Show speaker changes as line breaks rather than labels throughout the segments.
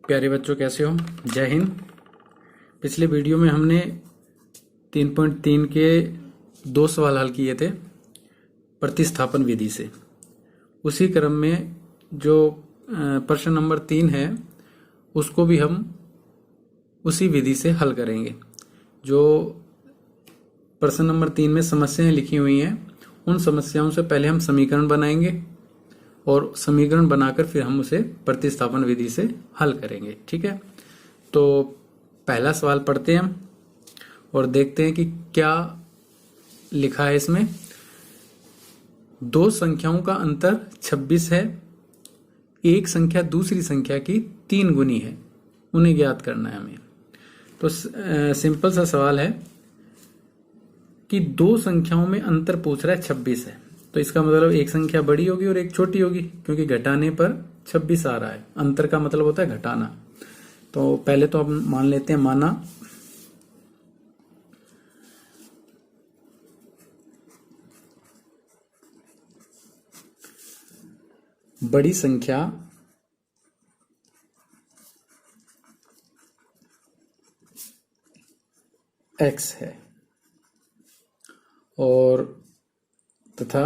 प्यारे बच्चों, कैसे हो? जय हिंद। पिछले वीडियो में हमने 3.3 के 2 सवाल हल किए थे प्रतिस्थापन विधि से। उसी क्रम में जो प्रश्न नंबर 3 है उसको भी हम उसी विधि से हल करेंगे। जो प्रश्न नंबर 3 में समस्याएं लिखी हुई हैं उन समस्याओं से पहले हम समीकरण बनाएंगे और समीकरण बनाकर फिर हम उसे प्रतिस्थापन विधि से हल करेंगे। ठीक है, तो पहला सवाल पढ़ते हैं हम और देखते हैं कि क्या लिखा है इसमें। दो संख्याओं का अंतर 26 है, एक संख्या दूसरी संख्या की 3 गुनी है, उन्हें ज्ञात करना है हमें। तो सिंपल सा सवाल है कि दो संख्याओं में अंतर पूछ रहा है 26 है, तो इसका मतलब एक संख्या बड़ी होगी और एक छोटी होगी, क्योंकि घटाने पर 26 आ रहा है। अंतर का मतलब होता है घटाना। तो पहले तो हम मान लेते हैं, माना बड़ी संख्या x है और तथा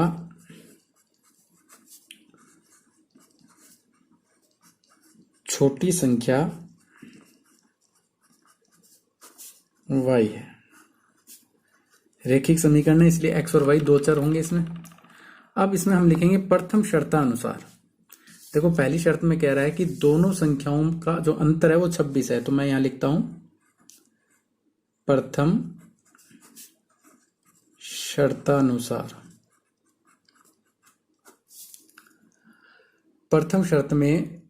छोटी संख्या y है। रेखिक समीकरण है, इसलिए x और y दो चर होंगे इसमें। अब इसमें हम लिखेंगे प्रथम शर्तानुसार। देखो, पहली शर्त में कह रहा है कि दोनों संख्याओं का जो अंतर है वो 26 है, तो मैं यहां लिखता हूं प्रथम शर्तानुसार। प्रथम शर्त में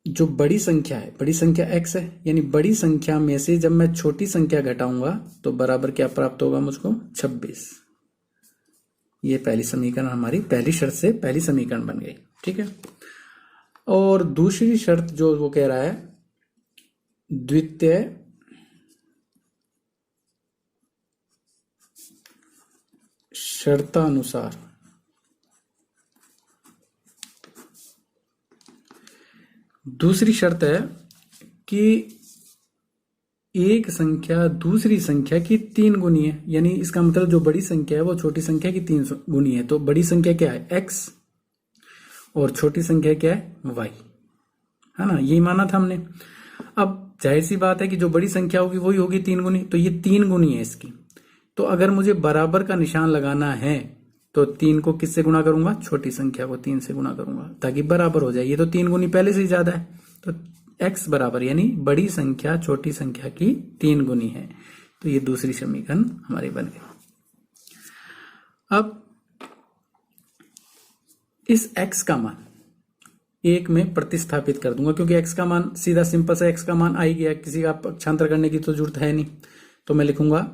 जो बड़ी संख्या है, बड़ी संख्या x है, यानी बड़ी संख्या में से जब मैं छोटी संख्या घटाऊंगा तो बराबर क्या प्राप्त होगा मुझको? 26। ये पहली समीकरण हमारी पहली शर्त से पहली समीकरण बन गई। ठीक है, और दूसरी शर्त जो वो कह रहा है द्वितीय शर्तानुसार। दूसरी शर्त है कि एक संख्या दूसरी संख्या की 3 गुनी है, यानी इसका मतलब जो बड़ी संख्या है वो छोटी संख्या की 3 गुनी है। तो बड़ी संख्या क्या है? x, और छोटी संख्या क्या है? y, है ना? यही माना था हमने। अब जाहिर सी बात है कि जो बड़ी संख्या होगी वही होगी 3 गुनी, तो ये 3 गुनी है इसकी। तो अगर मुझे बराबर का निशान लगाना है तो 3 को किससे गुणा करूंगा? छोटी संख्या को 3 से गुणा करूंगा ताकि बराबर हो जाए। ये तो 3 गुनी पहले से ही ज्यादा है, तो x बराबर, यानी बड़ी संख्या छोटी संख्या की 3 गुनी है। तो ये दूसरी समीकरण हमारी बन गई। अब इस x का मान 1 में प्रतिस्थापित कर दूंगा, क्योंकि x का मान सीधा सिंपल सा x का मान आ ही गया, किसी का पक्षांतर करने की तो जरूरत है नहीं। तो मैं लिखूंगा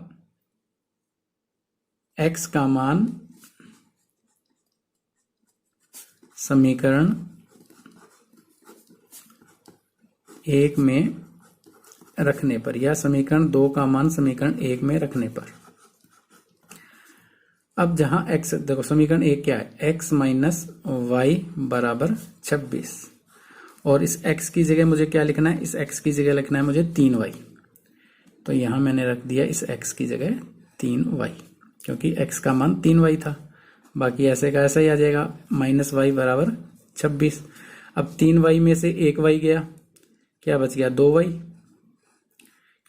x का मान समीकरण 1 में रखने पर, या समीकरण 2 का मान समीकरण 1 में रखने पर। अब जहां x, देखो समीकरण 1 क्या है? x माइनस वाई बराबर 26, और इस x की जगह मुझे क्या लिखना है? इस x की जगह लिखना है मुझे 3y। तो यहां मैंने रख दिया इस x की जगह 3y, क्योंकि x का मान 3y था। बाकी ऐसे का ऐसा ही आ जाएगा, माइनस वाई बराबर 26। अब 3y में से 1y गया, क्या बच गया? 2y,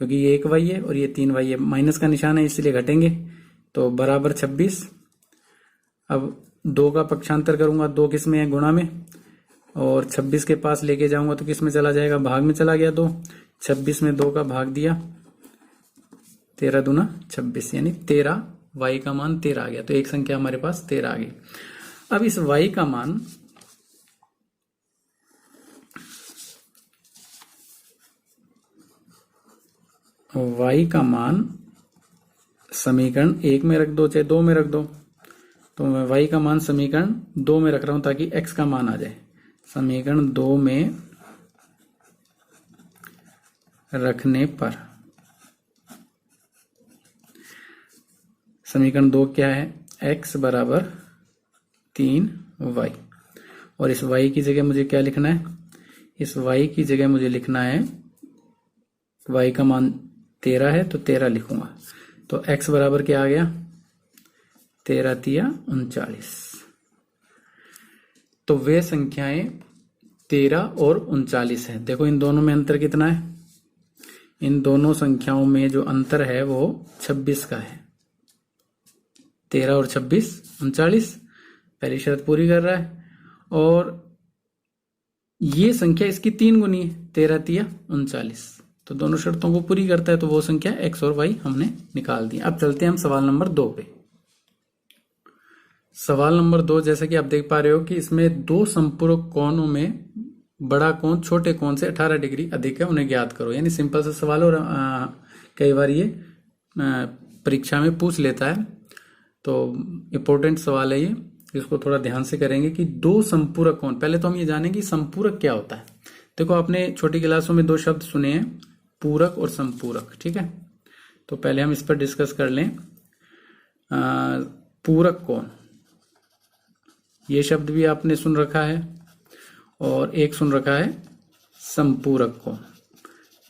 क्योंकि ये 1y है और ये 3y है। माइनस का निशान है इसलिए घटेंगे, तो बराबर 26। अब 2 का पक्षांतर करूंगा, 2 किस में है? गुणा में, और 26 के पास लेके जाऊंगा तो किस में चला जाएगा? भाग में चला गया। 2 26 में 2 का भाग दिया, 13 दूना 26, यानी 13, y का मान 13 आ गया। तो एक संख्या हमारे पास 13 आ गई। अब इस y का मान समीकरण 1 में रख दो चाहे 2 में रख दो, तो मैं y का मान समीकरण 2 में रख रहा हूं ताकि x का मान आ जाए। समीकरण 2 में रखने पर समीकरण 2 क्या है? x बराबर 3y, और इस y की जगह मुझे क्या लिखना है? इस y की जगह मुझे लिखना है, y का मान 13 है तो 13 लिखूंगा। तो x बराबर क्या आ गया, 13 तिया 39। तो वे संख्याएं 13 और 39 है। देखो इन दोनों में अंतर कितना है, इन दोनों संख्याओं में जो अंतर है वो 26 का है। 13 और 26 39, पहली शर्त पूरी कर रहा है। और ये संख्या इसकी 3 गुनी है, 13 तिया 39, तो दोनों शर्तों को पूरी करता है। तो वो संख्या x और y हमने निकाल दी। अब चलते हैं हम सवाल नंबर 2 पे। सवाल नंबर 2, जैसा कि आप देख पा रहे हो कि इसमें दो संपूरक कोणों में बड़ा कोण छोटे कोण से 18 डिग्री अधिक है, उन्हें ज्ञात करो। यानी सिंपल सा सवाल, और कई बार ये परीक्षा में पूछ लेता है, तो इम्पोर्टेंट सवाल है ये, इसको थोड़ा ध्यान से करेंगे कि दो संपूरक कोण। पहले तो हम ये जानेंगे संपूरक क्या होता है। देखो आपने छोटी क्लासों में 2 शब्द सुने हैं, पूरक और संपूरक, ठीक है। तो पहले हम इस पर डिस्कस कर लें। पूरक कोण, ये शब्द भी आपने सुन रखा है, और एक सुन रखा है संपूरक कोण।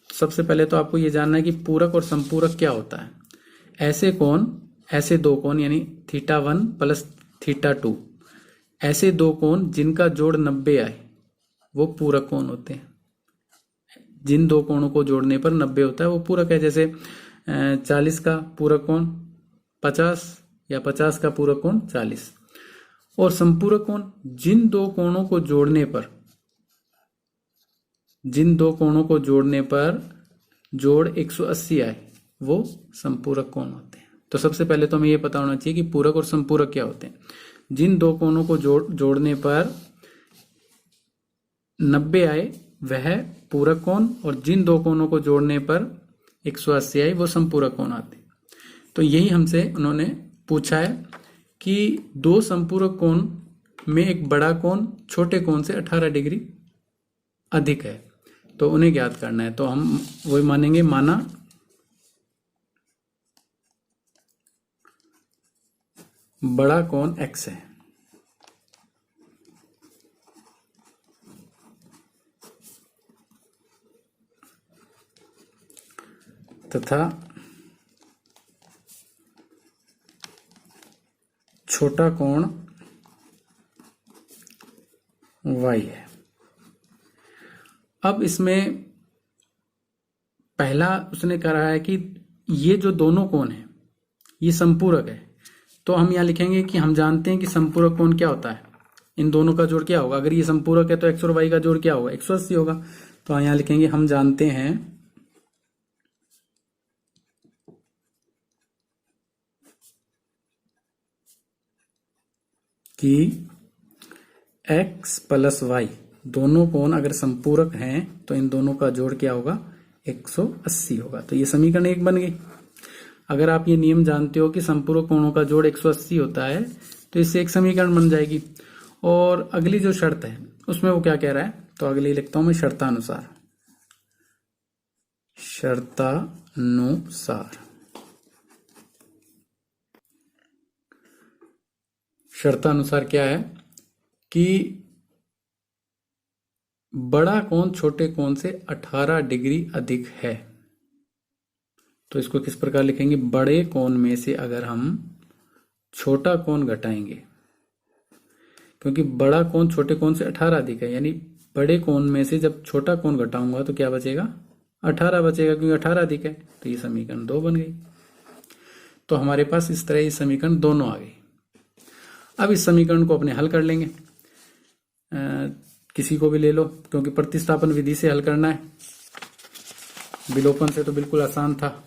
सबसे पहले तो आपको ये जानना है कि पूरक और संपूरक क्या होता है। ऐसे कोण, ऐसे दो कोण यानी θ1 प्लस θ2, ऐसे दो कोण जिनका जोड़ 90 आए वो पूरक कोण होते हैं। जिन दो कोणों को जोड़ने पर 90 होता है वो पूरक है। जैसे 40 का पूरक कोण 50 या 50 का पूरक कोण 40। और संपूरक कोण, जिन दो कोणों को जोड़ने पर, जिन दो कोणों को जोड़ने पर जोड़ 180 आए वो संपूरक कोण होते हैं। तो सबसे पहले तो हमें ये पता होना चाहिए कि पूरक और संपूरक क्या होते हैं। जिन दो कोणों को जोड़ने पर 90 आए वह पूरक कोण, और जिन दो कोणों को जोड़ने पर 180 आए वो संपूरक कोण आते हैं। तो यही हमसे उन्होंने पूछा है कि दो संपूरक कोण में एक बड़ा कोण छोटे कोण से 18 डिग्री अधिक है, तो उन्हें ज्ञात करना है। तो हम वही मानेंगे, माना बड़ा कोण x है तथा छोटा कोण y है। अब इसमें पहला उसने कहा है कि ये जो दोनों कोण है ये संपूरक है, तो हम यहां लिखेंगे कि हम जानते हैं कि संपूरक कोण क्या होता है, इन दोनों का जोड़ क्या होगा। अगर ये संपूरक है तो x और y का जोड़ क्या होगा, 180 होगा। तो यहां लिखेंगे हम जानते हैं कि x प्लस y दोनों कोण अगर संपूरक हैं तो इन दोनों का जोड़ क्या होगा, 180 होगा। तो ये समीकरण 1 बन गई। अगर आप ये नियम जानते हो कि संपूरक कोणों का जोड़ 180 होता है तो इससे एक समीकरण बन जाएगी। और अगली जो शर्त है उसमें वो क्या कह रहा है, तो अगली लिखता हूं मैं शर्तानुसार। शर्तानुसार, शर्तानुसार क्या है कि बड़ा कोण छोटे कोण से 18 डिग्री अधिक है। तो इसको किस प्रकार लिखेंगे, बड़े कोण में से अगर हम छोटा कोण घटाएंगे, क्योंकि बड़ा कोण छोटे कोण से 18 अधिक है, यानी बड़े कोण में से जब छोटा कोण घटाऊंगा तो क्या बचेगा, 18 बचेगा, क्योंकि 18 अधिक है। तो ये समीकरण 2 बन गई। तो हमारे पास इस तरह ये समीकरण दोनों आ गई। अब इस समीकरण को अपने हल कर लेंगे। किसी को भी ले लो, क्योंकि प्रतिस्थापन विधि से हल करना है। विलोपन से तो बिल्कुल आसान था,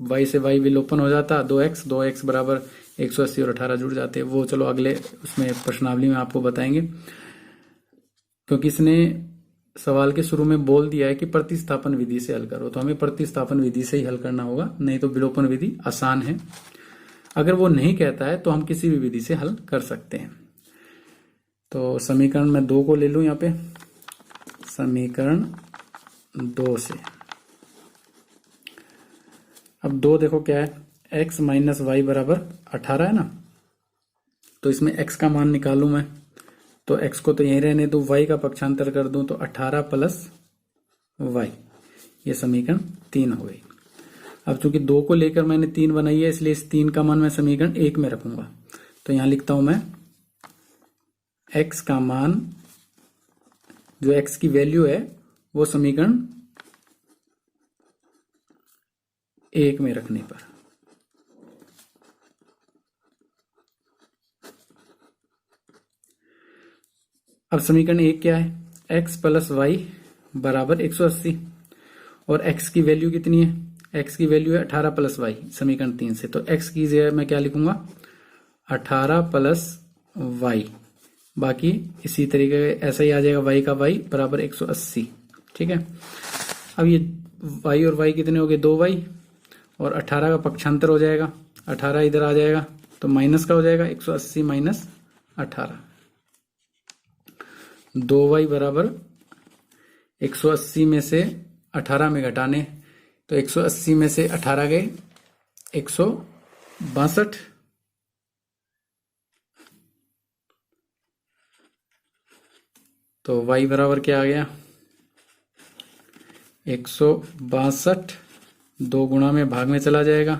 y से y विलोपन हो जाता, 2x बराबर 180 और 18 जुड़ जाते। वो चलो अगले उसमें प्रश्नावली में आपको बताएंगे, क्योंकि इसने सवाल के शुरू में बोल दिया है कि प्रतिस्थापन विधि से हल करो, तो हमें प्रतिस्थापन विधि से ही हल करना होगा, नहीं तो विलोपन विधि आसान है। अगर वो नहीं कहता है तो हम किसी भी विधि से हल कर सकते हैं। तो समीकरण मैं 2 को ले लूं, यहाँ पे समीकरण 2 से। अब 2 देखो क्या है, x माइनस वाई बराबर 18 है ना, तो इसमें x का मान निकालूं मैं, तो x को तो यहीं रहने दूं, y का पक्षांतर कर दूं तो 18 प्लस y, ये समीकरण 3 हो गई। अब चूंकि 2 को लेकर मैंने 3 बनाई है, इसलिए इस 3 का मान मैं समीकरण 1 में रखूंगा। तो यहां लिखता हूं मैं x का मान, जो x की वैल्यू है वो समीकरण 1 में रखने पर। अब समीकरण 1 क्या है, x प्लस वाई बराबर 180, और x की वैल्यू कितनी है, x की वैल्यू है 18 प्लस वाई समीकरण 3 से। तो x की जगह मैं क्या लिखूंगा, 18 प्लस वाई, बाकी इसी तरीके ऐसा ही आ जाएगा, y का y बराबर 180। ठीक है, अब ये y और y कितने हो गए, 2y, और 18 का पक्षांतर हो जाएगा, 18 इधर आ जाएगा तो माइनस का हो जाएगा, 180 माइनस 18, 2y बराबर 180 में से 18 में घटाने, तो 180 में से 18 गए 162, तो y बराबर क्या आ गया, 162, 2 गुणा में भाग में चला जाएगा,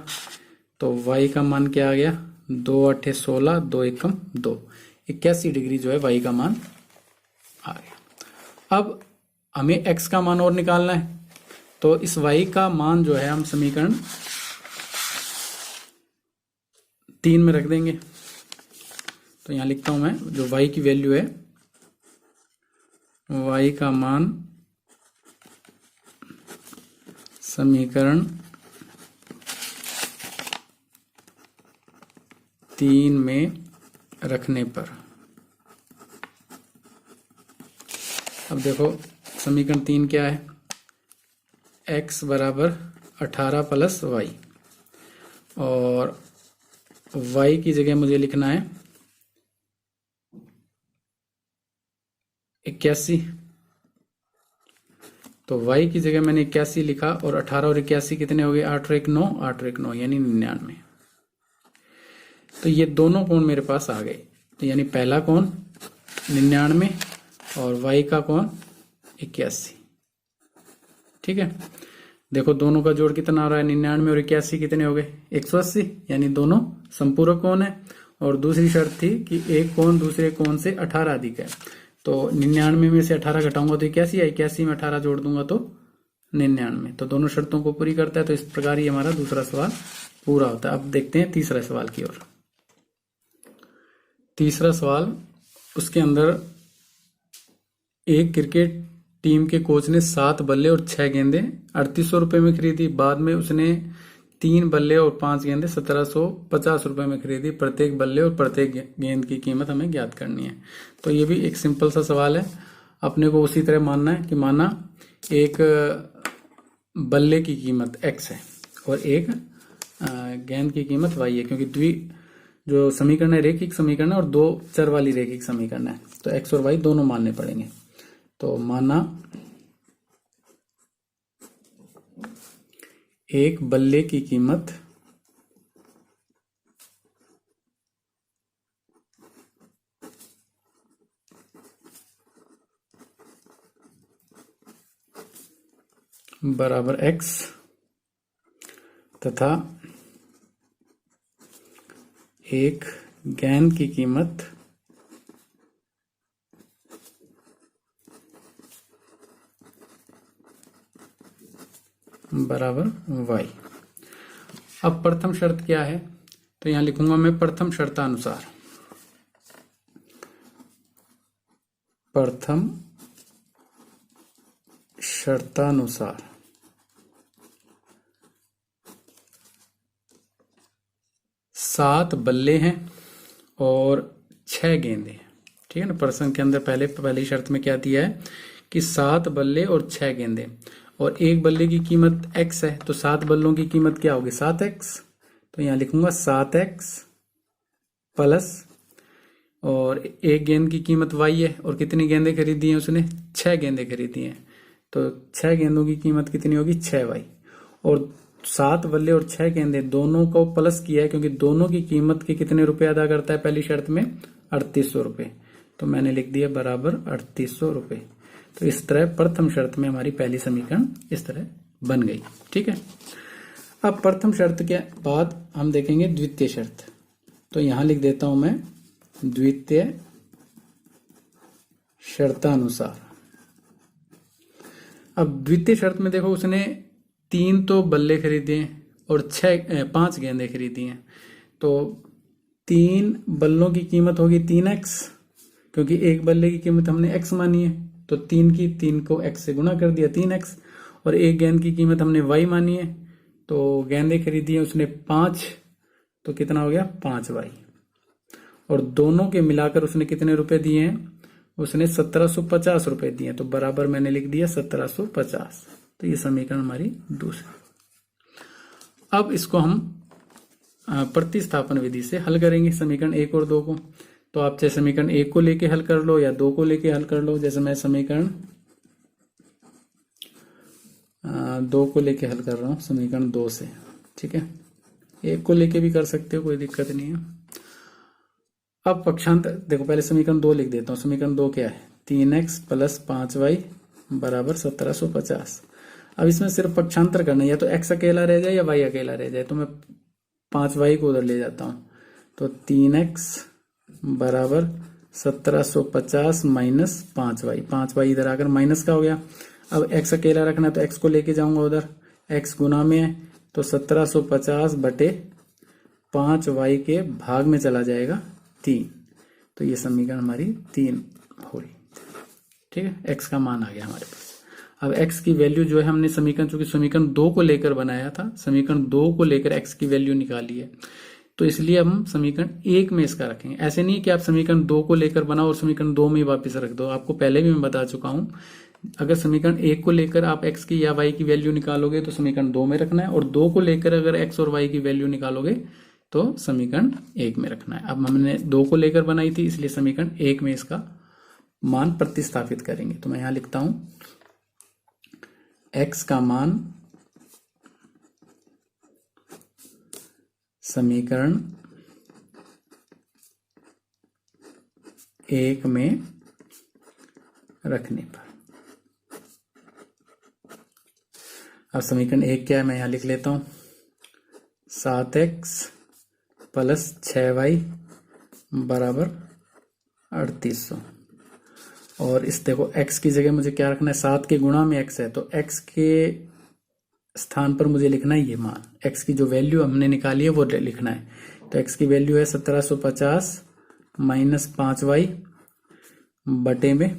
तो y का मान क्या आ गया, 2 8 16, 2 एकम 2, 81 डिग्री जो है y का मान आ गया। अब हमें x का मान और निकालना है, तो इस y का मान जो है हम समीकरण 3 में रख देंगे। तो यहां लिखता हूं मैं, जो y की वैल्यू है, y का मान समीकरण 3 में रखने पर। अब देखो समीकरण 3 क्या है, x बराबर 18 प्लस वाई, और y की जगह मुझे लिखना है 81, तो y की जगह मैंने 81 लिखा, और 18 और 81 कितने हो गए, 8 और 1 9, 8 और 1 9 यानी 99। तो ये दोनों कोण मेरे पास आ गए, तो यानी पहला कोण 99 और y का कोण 81। ठीक है, देखो दोनों का जोड़ कितना आ रहा है, 99 और 81 कितने हो गए, 180, यानी दोनों संपूरक कोण है। और दूसरी शर्त थी कि एक कोण दूसरे कोण से 18 अधिक है, तो 99 में से 18 घटाऊंगा तो 81 है, 81 में 18 जोड़ दूंगा तो 99, तो दोनों शर्तों को पूरी करता है। तो इस प्रकार ये हमारा दूसरा सवाल पूरा होता है। अब देखते हैं तीसरा सवाल की ओर। तीसरा सवाल, उसके अंदर एक क्रिकेट टीम के कोच ने 7 बल्ले और 6 गेंदें 3800 रुपए में खरीदी। बाद में उसने 3 बल्ले और 5 गेंदें 1750 रुपए में खरीदी। प्रत्येक बल्ले और प्रत्येक गेंद की कीमत हमें ज्ञात करनी है। तो ये भी एक सिंपल सा सवाल है। अपने को उसी तरह मानना है कि माना एक बल्ले की कीमत x है और एक गेंद की कीमत y है, क्योंकि जो समीकरण है रेखिक समीकरण है और 2 चर वाली रेखिक समीकरण है, तो x और y दोनों मानने पड़ेंगे। तो माना एक बल्ले की कीमत बराबर x तथा एक गेंद की कीमत बराबर y। अब प्रथम शर्त क्या है, तो यहां लिखूंगा मैं प्रथम शर्तानुसार। प्रथम शर्तानुसार 7 बल्ले हैं और 6 गेंदें हैं। ठीक है ना, प्रश्न के अंदर पहली शर्त में क्या दिया है कि 7 बल्ले और 6 गेंदें, और एक बल्ले की कीमत x है, तो 7 बल्लों की कीमत क्या होगी, 7x। तो यहां लिखूंगा 7x प्लस, और एक गेंद की कीमत y है, और कितनी गेंदें खरीदी हैं उसने, 6 गेंदें खरीदी हैं, तो 6 गेंदों की कीमत कितनी होगी, 6y। और 7 बल्ले और 6 गेंदें दोनों को प्लस किया है, क्योंकि दोनों की कीमत के कितने रुपए अदा करता है पहली शर्त में, 3800 रुपए। तो मैंने लिख दिया बराबर 3800 रुपये। तो इस तरह प्रथम शर्त में हमारी पहली समीकरण इस तरह बन गई। ठीक है, अब प्रथम शर्त के बाद हम देखेंगे द्वितीय शर्त। तो यहां लिख देता हूं मैं द्वितीय शर्तानुसार। अब द्वितीय शर्त में देखो, उसने 3 तो बल्ले खरीदे और 5 गेंदें खरीदी हैं। तो 3 बल्लों की कीमत होगी 3x, क्योंकि एक बल्ले की कीमत हमने x मानी है। तो 3 को x से गुणा कर दिया 3x। और एक गेंद की कीमत हमने y मानी है, तो गेंदें खरीदी है उसने 5, तो कितना हो गया 5y। और दोनों के मिलाकर उसने कितने रुपए दिए हैं, उसने 1750 रुपए दिए। तो बराबर मैंने लिख दिया 1750। तो ये समीकरण हमारी दूसरी। अब इसको हम प्रतिस्थापन विधि से हल करेंगे समीकरण 1 और 2 को। तो आप चाहे समीकरण 1 को लेके हल कर लो या 2 को लेके हल कर लो। जैसे मैं समीकरण 2 को लेके हल कर रहा हूं, समीकरण 2 से। ठीक है, 1 को लेके भी कर सकते हो, कोई दिक्कत नहीं है। अब पक्षांतर देखो, पहले समीकरण 2 लिख देता हूं। समीकरण 2 क्या है, 3x प्लस 5y बराबर 1750। अब इसमें सिर्फ पक्षांतर करना है, या तो x अकेला रह जाए या y अकेला रह जाए। तो मैं 5y को उधर ले जाता हूं। तो 3x बराबर 1750 माइनस 5y। 5y इधर आकर माइनस का हो गया। अब x अकेला रखना है तो x को लेके जाऊंगा उधर, x गुना में है तो 1750 बटे 5y के भाग में चला जाएगा 3। तो ये समीकरण हमारी 3 हुई। ठीक है, x का मान आ गया हमारे पास। अब x की वैल्यू जो है हमने समीकरण, चूंकि समीकरण 2 को लेकर बनाया था, समीकरण 2 को लेकर x की वैल्यू निकाली है, तो इसलिए हम समीकरण 1 में इसका रखेंगे। ऐसे नहीं कि आप समीकरण 2 को लेकर बनाओ और समीकरण 2 में ही वापस रख दो। आपको पहले भी मैं बता चुका हूं, अगर समीकरण 1 को लेकर आप x की या y की वैल्यू निकालोगे तो समीकरण 2 में रखना है, और 2 को लेकर अगर x और y की वैल्यू निकालोगे तो समीकरण 1 में रखना है। अब हमने 2 को लेकर बनाई थी, इसलिए समीकरण 1 में इसका मान प्रतिस्थापित करेंगे। तो मैं यहां लिखता हूं x का मान समीकरण 1 में रखने पर। अब समीकरण 1 क्या है, मैं यहां लिख लेता हूं 7x प्लस 6y बराबर 3800। और इस देखो x की जगह मुझे क्या रखना है, 7 के गुणा में x है, तो x के स्थान पर मुझे लिखना है ये मान। x की जो वैल्यू हमने निकाली है वो लिखना है। तो x की वैल्यू है 1750 माइनस 5y बटे में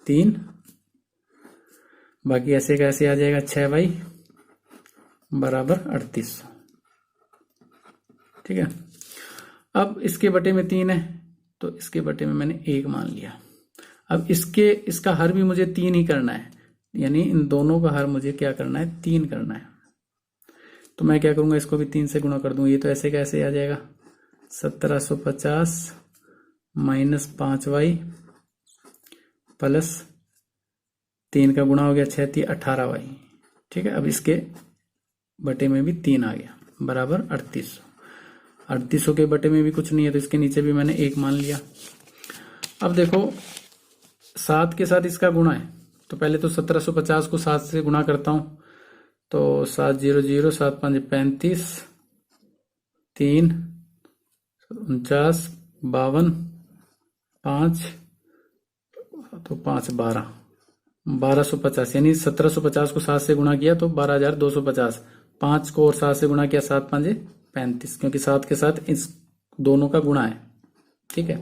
3, बाकी ऐसे कैसे आ जाएगा 6y बराबर 3800। ठीक है, अब इसके बटे में 3 है, तो इसके बटे में मैंने 1 मान लिया। अब इसका हर भी मुझे 3 ही करना है, यानी इन दोनों का हर मुझे क्या करना है, 3 करना है। तो मैं क्या करूंगा, इसको भी 3 से गुणा कर दूंगा। ये तो ऐसे कैसे आ जाएगा 1750 माइनस 5y प्लस 3 का गुणा हो गया 6 × 18y। ठीक है, अब इसके बटे में भी 3 आ गया बराबर 3800। 3800 के बटे में भी कुछ नहीं है, तो इसके नीचे भी मैंने 1 मान लिया। अब देखो 7 के साथ इसका गुणा है, तो पहले तो 1750 को 7 से गुणा करता हूं। तो 7 0 0 7 5 35 3 49 52 5 तो 5 12 1250, यानी 1750 को 7 से गुणा किया तो 12250। 5 को और 7 से गुणा किया 7 5 35, क्योंकि 7 के साथ इस दोनों का गुणा है। ठीक है,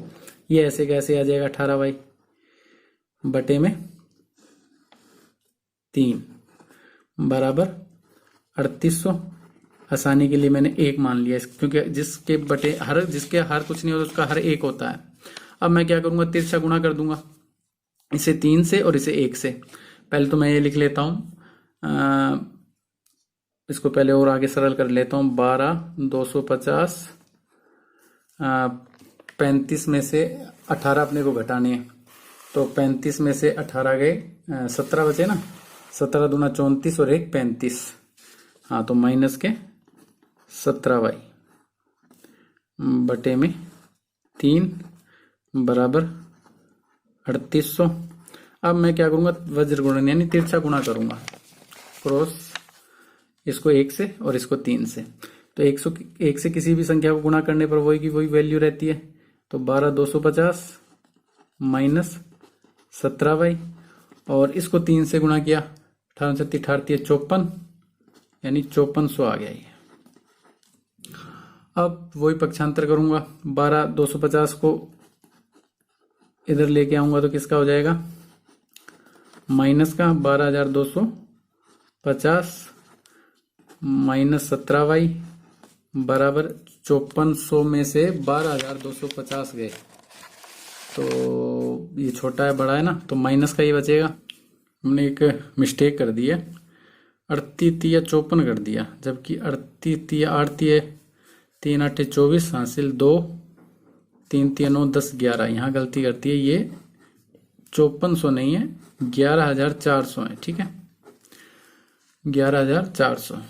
ये ऐसे कैसे आ जाएगा 18y बटे में 3 बराबर 3800। आसानी के लिए मैंने 1 मान लिया, क्योंकि जिसके हर कुछ नहीं होता उसका हर 1 होता है। अब मैं क्या करूंगा, तिरछा गुणा कर दूंगा, इसे 3 से और इसे 1 से। पहले तो मैं ये लिख लेता हूं, इसको पहले और आगे सरल कर लेता हूं। 12 250 35 में से 18 अपने को घटाने हैं, तो 35 में से 18 गए 17 बचे ना, 17 दूना 34 और 1 35। हाँ, तो माइनस के 17y बटे में 3 बराबर 3800। अब मैं क्या करूंगा, वज्र गुणन यानी तिरछा गुणा करूंगा, क्रॉस इसको 1 से और इसको 3 से। तो 1 से किसी भी संख्या को गुणा करने पर वही की वही वैल्यू रहती है। तो 12250 माइनस 17y, और इसको 3 से गुणा किया, 18 54, यानी 5400 आ गया ये। अब वही पक्षांतर करूंगा, 12250 को इधर लेके आऊंगा तो किसका हो जाएगा, माइनस का 12250 माइनस 17y बराबर 5400 में से 12250 गए। तो ये छोटा है बड़ा है ना, तो माइनस का ये बचेगा। हमने एक मिस्टेक कर दी है, 38 54 कर दिया, जबकि 38 8 3 8 24 हासिल 2 3 3 9 10 11। यहाँ गलती करती है, ये 5400 नहीं है, 11400 है। ठीक है, 11400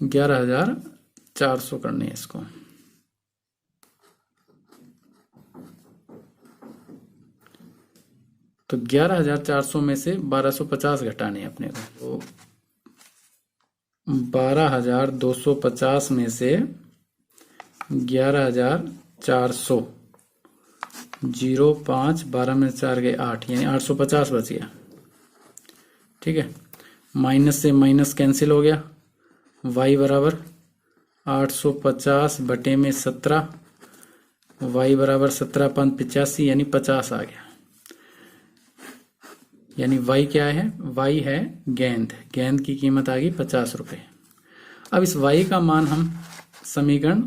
11400 करनी है इसको। तो 11400 में से 1250 घटाने हैं अपने को। तो 12250 में से 11400 0 5 12 में 4 गए 8, यानी 850 बच गया। ठीक है, माइनस से माइनस कैंसिल हो गया, y बराबर 850 बटे में 17, y बराबर 17 5 85, यानी 50 आ गया। यानी y क्या है, y है गेंद, गेंद की कीमत आ गई 50 रुपए। अब इस y का मान हम समीकरण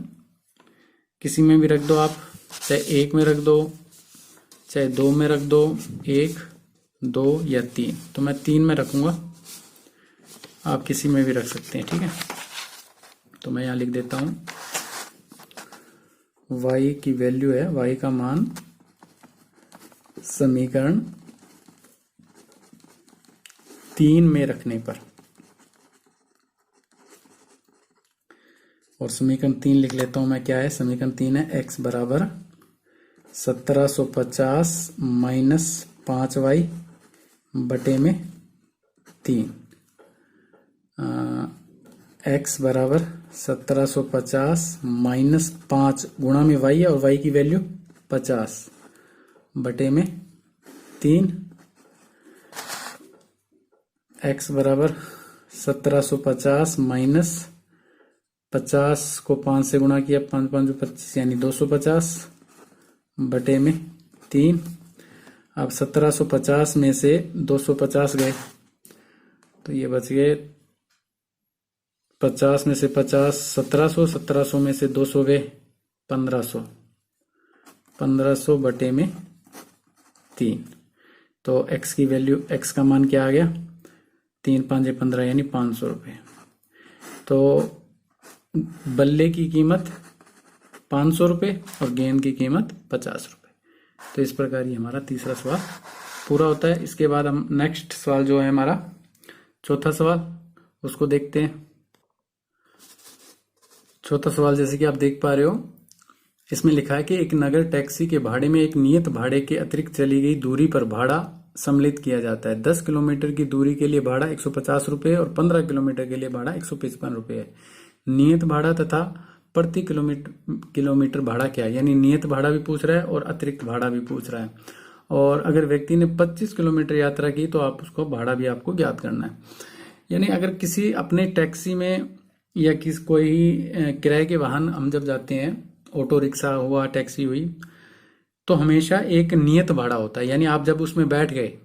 किसी में भी रख दो आप, चाहे 1 में रख दो, चाहे 2 में रख दो, 1 2 या 3। तो मैं 3 में रखूंगा, आप किसी में भी रख सकते हैं। ठीक है, तो मैं यहां लिख देता हूं y की वैल्यू है, y का मान समीकरण 3 में रखने पर, और समीकरण 3 लिख लेता हूं मैं, क्या है समीकरण 3 है x बराबर 1750 माइनस 5y बटे में 3। x बराबर 1750 माइनस 5 गुणा में y है, और y की वैल्यू 50 बटे में 3। x बराबर 1750 माइनस 50 को 5 से गुणा किया, 5 5 25, यानी 250 बटे में 3। अब 1750 में से 250 गए, तो ये बच गए 50 में से 50 1700, 1700 में से 200 गए 1500, 1500 बटे में 3। तो x की वैल्यू, x का मान क्या आ गया, 3 5 15, यानी 500 रुपये। तो बल्ले की कीमत 500 रुपये और गेंद की कीमत 50 रुपये। तो इस प्रकार ये हमारा तीसरा सवाल पूरा होता है। इसके बाद हम नेक्स्ट सवाल जो है हमारा चौथा सवाल, उसको देखते हैं। चौथा सवाल जैसे कि आप देख पा रहे हो, इसमें लिखा है कि एक नगर टैक्सी के भाड़े में एक नियत भाड़े के अतिरिक्त चली गई दूरी पर भाड़ा सम्मिलित किया जाता है। 10 किलोमीटर की दूरी के लिए भाड़ा 150 रुपये और 15 किलोमीटर के लिए भाड़ा 155 रुपये है। नियत भाड़ा तथा प्रति किलोमीटर भाड़ा क्या है, यानी नियत भाड़ा भी पूछ रहा है और अतिरिक्त भाड़ा भी पूछ रहा है। और अगर व्यक्ति ने 25 किलोमीटर यात्रा की तो आप उसको भाड़ा भी आपको ज्ञात करना है। यानी अगर किसी अपने टैक्सी में या कोई किराए के वाहन हम जब जाते हैं, ऑटो रिक्शा हुआ, टैक्सी हुई, तो हमेशा एक नियत भाड़ा होता है। यानी आप जब उसमें बैठ गए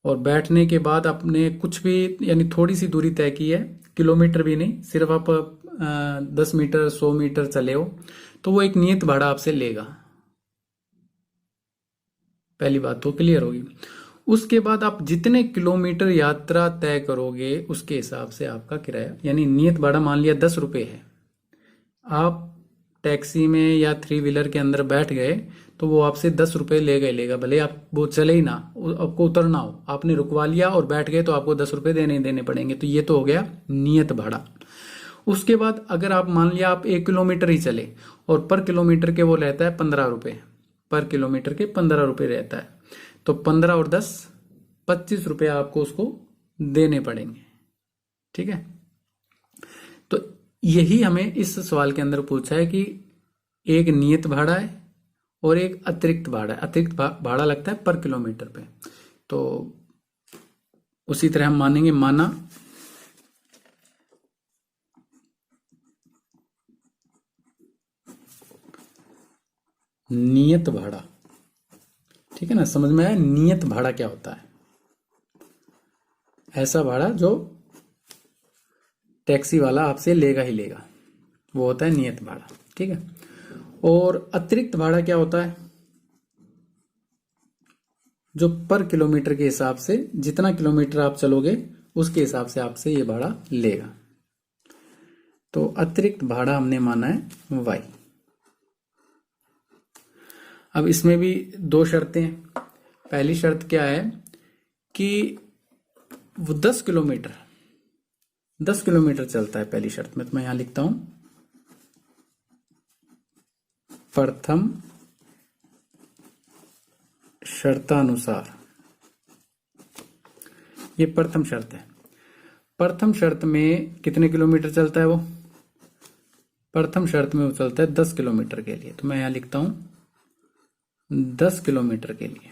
और बैठने के बाद आपने कुछ भी, यानी थोड़ी सी दूरी तय की है, किलोमीटर भी नहीं, सिर्फ आप 10 मीटर 100 मीटर चले हो, तो वो एक नियत भाड़ा आपसे लेगा। पहली बात तो क्लियर होगी। उसके बाद आप जितने किलोमीटर यात्रा तय करोगे उसके हिसाब से आपका किराया, यानी नियत भाड़ा मान लिया 10 रुपये है, आप टैक्सी में या 3 व्हीलर के अंदर बैठ गए तो वो आपसे 10 रुपये लेगा, भले आप वो चले ही ना, आपको उतरना हो, आपने रुकवा लिया और बैठ गए तो आपको 10 रुपये देने पड़ेंगे। तो ये तो हो गया नियत भाड़ा। उसके बाद अगर आप मान लिया आप 1 किलोमीटर ही चले और पर किलोमीटर के वो रहता है 15 रुपए, पर किलोमीटर के 15 रुपए रहता है, तो 15 और 10 25 रुपए आपको उसको देने पड़ेंगे। ठीक है, तो यही हमें इस सवाल के अंदर पूछा है कि एक नियत भाड़ा है और एक अतिरिक्त भाड़ा है। अतिरिक्त भाड़ा लगता है पर किलोमीटर पे, तो उसी तरह हम मानेंगे माना नियत भाड़ा। ठीक है ना, समझ में आया नियत भाड़ा क्या होता है? ऐसा भाड़ा जो टैक्सी वाला आपसे लेगा ही लेगा, वो होता है नियत भाड़ा। ठीक है, और अतिरिक्त भाड़ा क्या होता है? जो पर किलोमीटर के हिसाब से, जितना किलोमीटर आप चलोगे उसके हिसाब से आपसे ये भाड़ा लेगा। तो अतिरिक्त भाड़ा हमने माना है y। अब इसमें भी दो शर्तें हैं। पहली शर्त क्या है कि वो 10 किलोमीटर चलता है। पहली शर्त में तो मैं यहां लिखता हूं प्रथम शर्तानुसार, ये प्रथम शर्त है। प्रथम शर्त में कितने किलोमीटर चलता है वो? प्रथम शर्त में वो चलता है 10 किलोमीटर के लिए, तो मैं यहां लिखता हूं 10 किलोमीटर के लिए।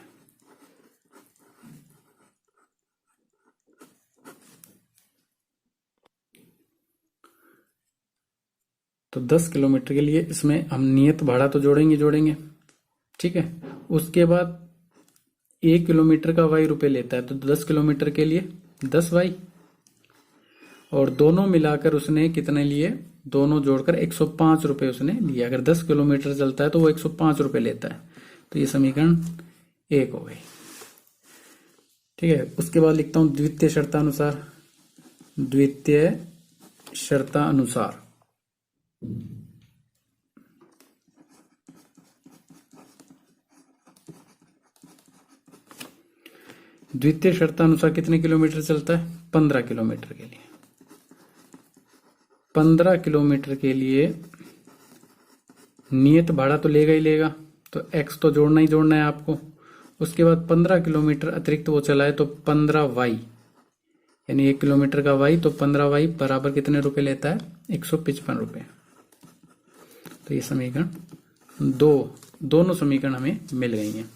तो 10 किलोमीटर के लिए इसमें हम नियत भाड़ा तो जोड़ेंगे। ठीक है, उसके बाद 1 किलोमीटर का y रुपए लेता है, तो 10 किलोमीटर के लिए 10y, और दोनों मिलाकर उसने कितने लिए? दोनों जोड़कर 105 रुपए उसने लिया। अगर 10 किलोमीटर चलता है तो वो 105 रुपए लेता है। तो ये समीकरण 1 हो गई। ठीक है, उसके बाद लिखता हूं द्वितीय शर्तानुसार। द्वितीय शर्तानुसार द्वितीय शर्तानुसार कितने किलोमीटर चलता है? 15 किलोमीटर के लिए। 15 किलोमीटर के लिए नियत भाड़ा तो लेगा ही लेगा, तो x तो जोड़ना ही जोड़ना है आपको। उसके बाद 15 किलोमीटर अतिरिक्त वो चला है, तो 15y, यानी 1 किलोमीटर का y, तो 15y बराबर कितने रुपए लेता है? 155 रुपए। तो ये समीकरण दोनों समीकरण हमें मिल गई हैं।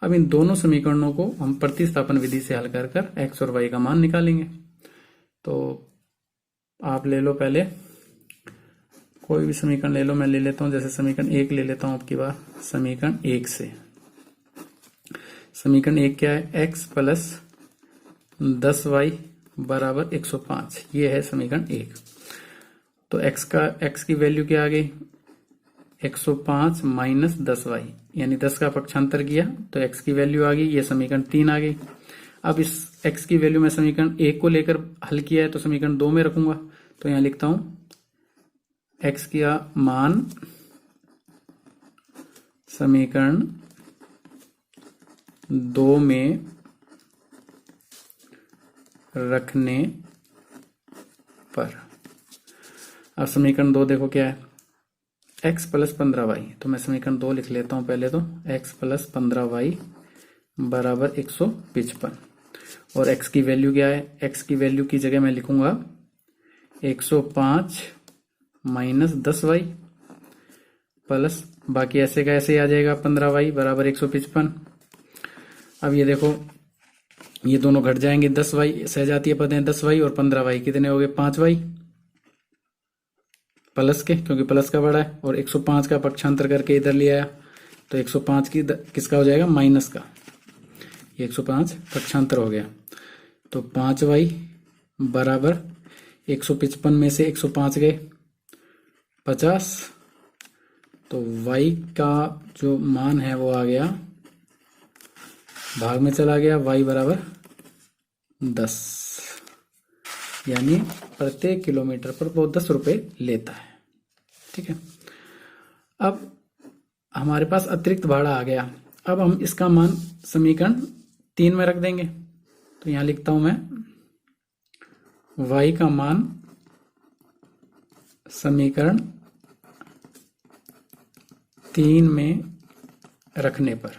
अब इन दोनों समीकरणों को हम प्रतिस्थापन विधि से हल कर कर x और y का मान निकालेंगे। तो आप ले लो, पहले कोई भी समीकरण ले लो। मैं ले लेता हूं जैसे समीकरण 1 ले लेता हूं आपकी बार। समीकरण 1 से, समीकरण 1 क्या है? x प्लस 10y बराबर 105, ये है समीकरण 1। तो x की वैल्यू क्या आ गई? 105 माइनस 10y, यानी 10 का पक्षांतर किया तो x की वैल्यू आ गई। ये समीकरण 3 आ गई। अब इस x की वैल्यू मैं समीकरण 1 को लेकर हल किया है, तो समीकरण 2 में रखूंगा। तो यहां लिखता हूं x का मान समीकरण 2 में रखने पर। अब समीकरण 2 देखो क्या है? x प्लस 15y, तो मैं समीकरण 2 लिख लेता हूं पहले। तो x प्लस 15y बराबर 155, और x की वैल्यू क्या है? x की वैल्यू की जगह मैं लिखूंगा 105 माइनस 10y प्लस, बाकी ऐसे का ऐसे आ जाएगा 15y बराबर 155। अब ये देखो, ये दोनों घट जाएंगे, 10y सहजातीय पद है, 10y और 15y कितने हो गए? 5y प्लस के, क्योंकि प्लस का बड़ा है, और 105 का पक्षांतर करके इधर ले आया, तो 105 की किसका हो जाएगा? माइनस का। ये 105 पक्षांतर हो गया, तो 5y बराबर 155 में से 105 गए 50, तो y का जो मान है वो आ गया, भाग में चला गया, y बराबर 10, यानी प्रत्येक किलोमीटर पर वो 10 रुपए लेता है। ठीक है, अब हमारे पास अतिरिक्त भाड़ा आ गया। अब हम इसका मान समीकरण 3 में रख देंगे। तो यहां लिखता हूं मैं y का मान समीकरण 3 में रखने पर,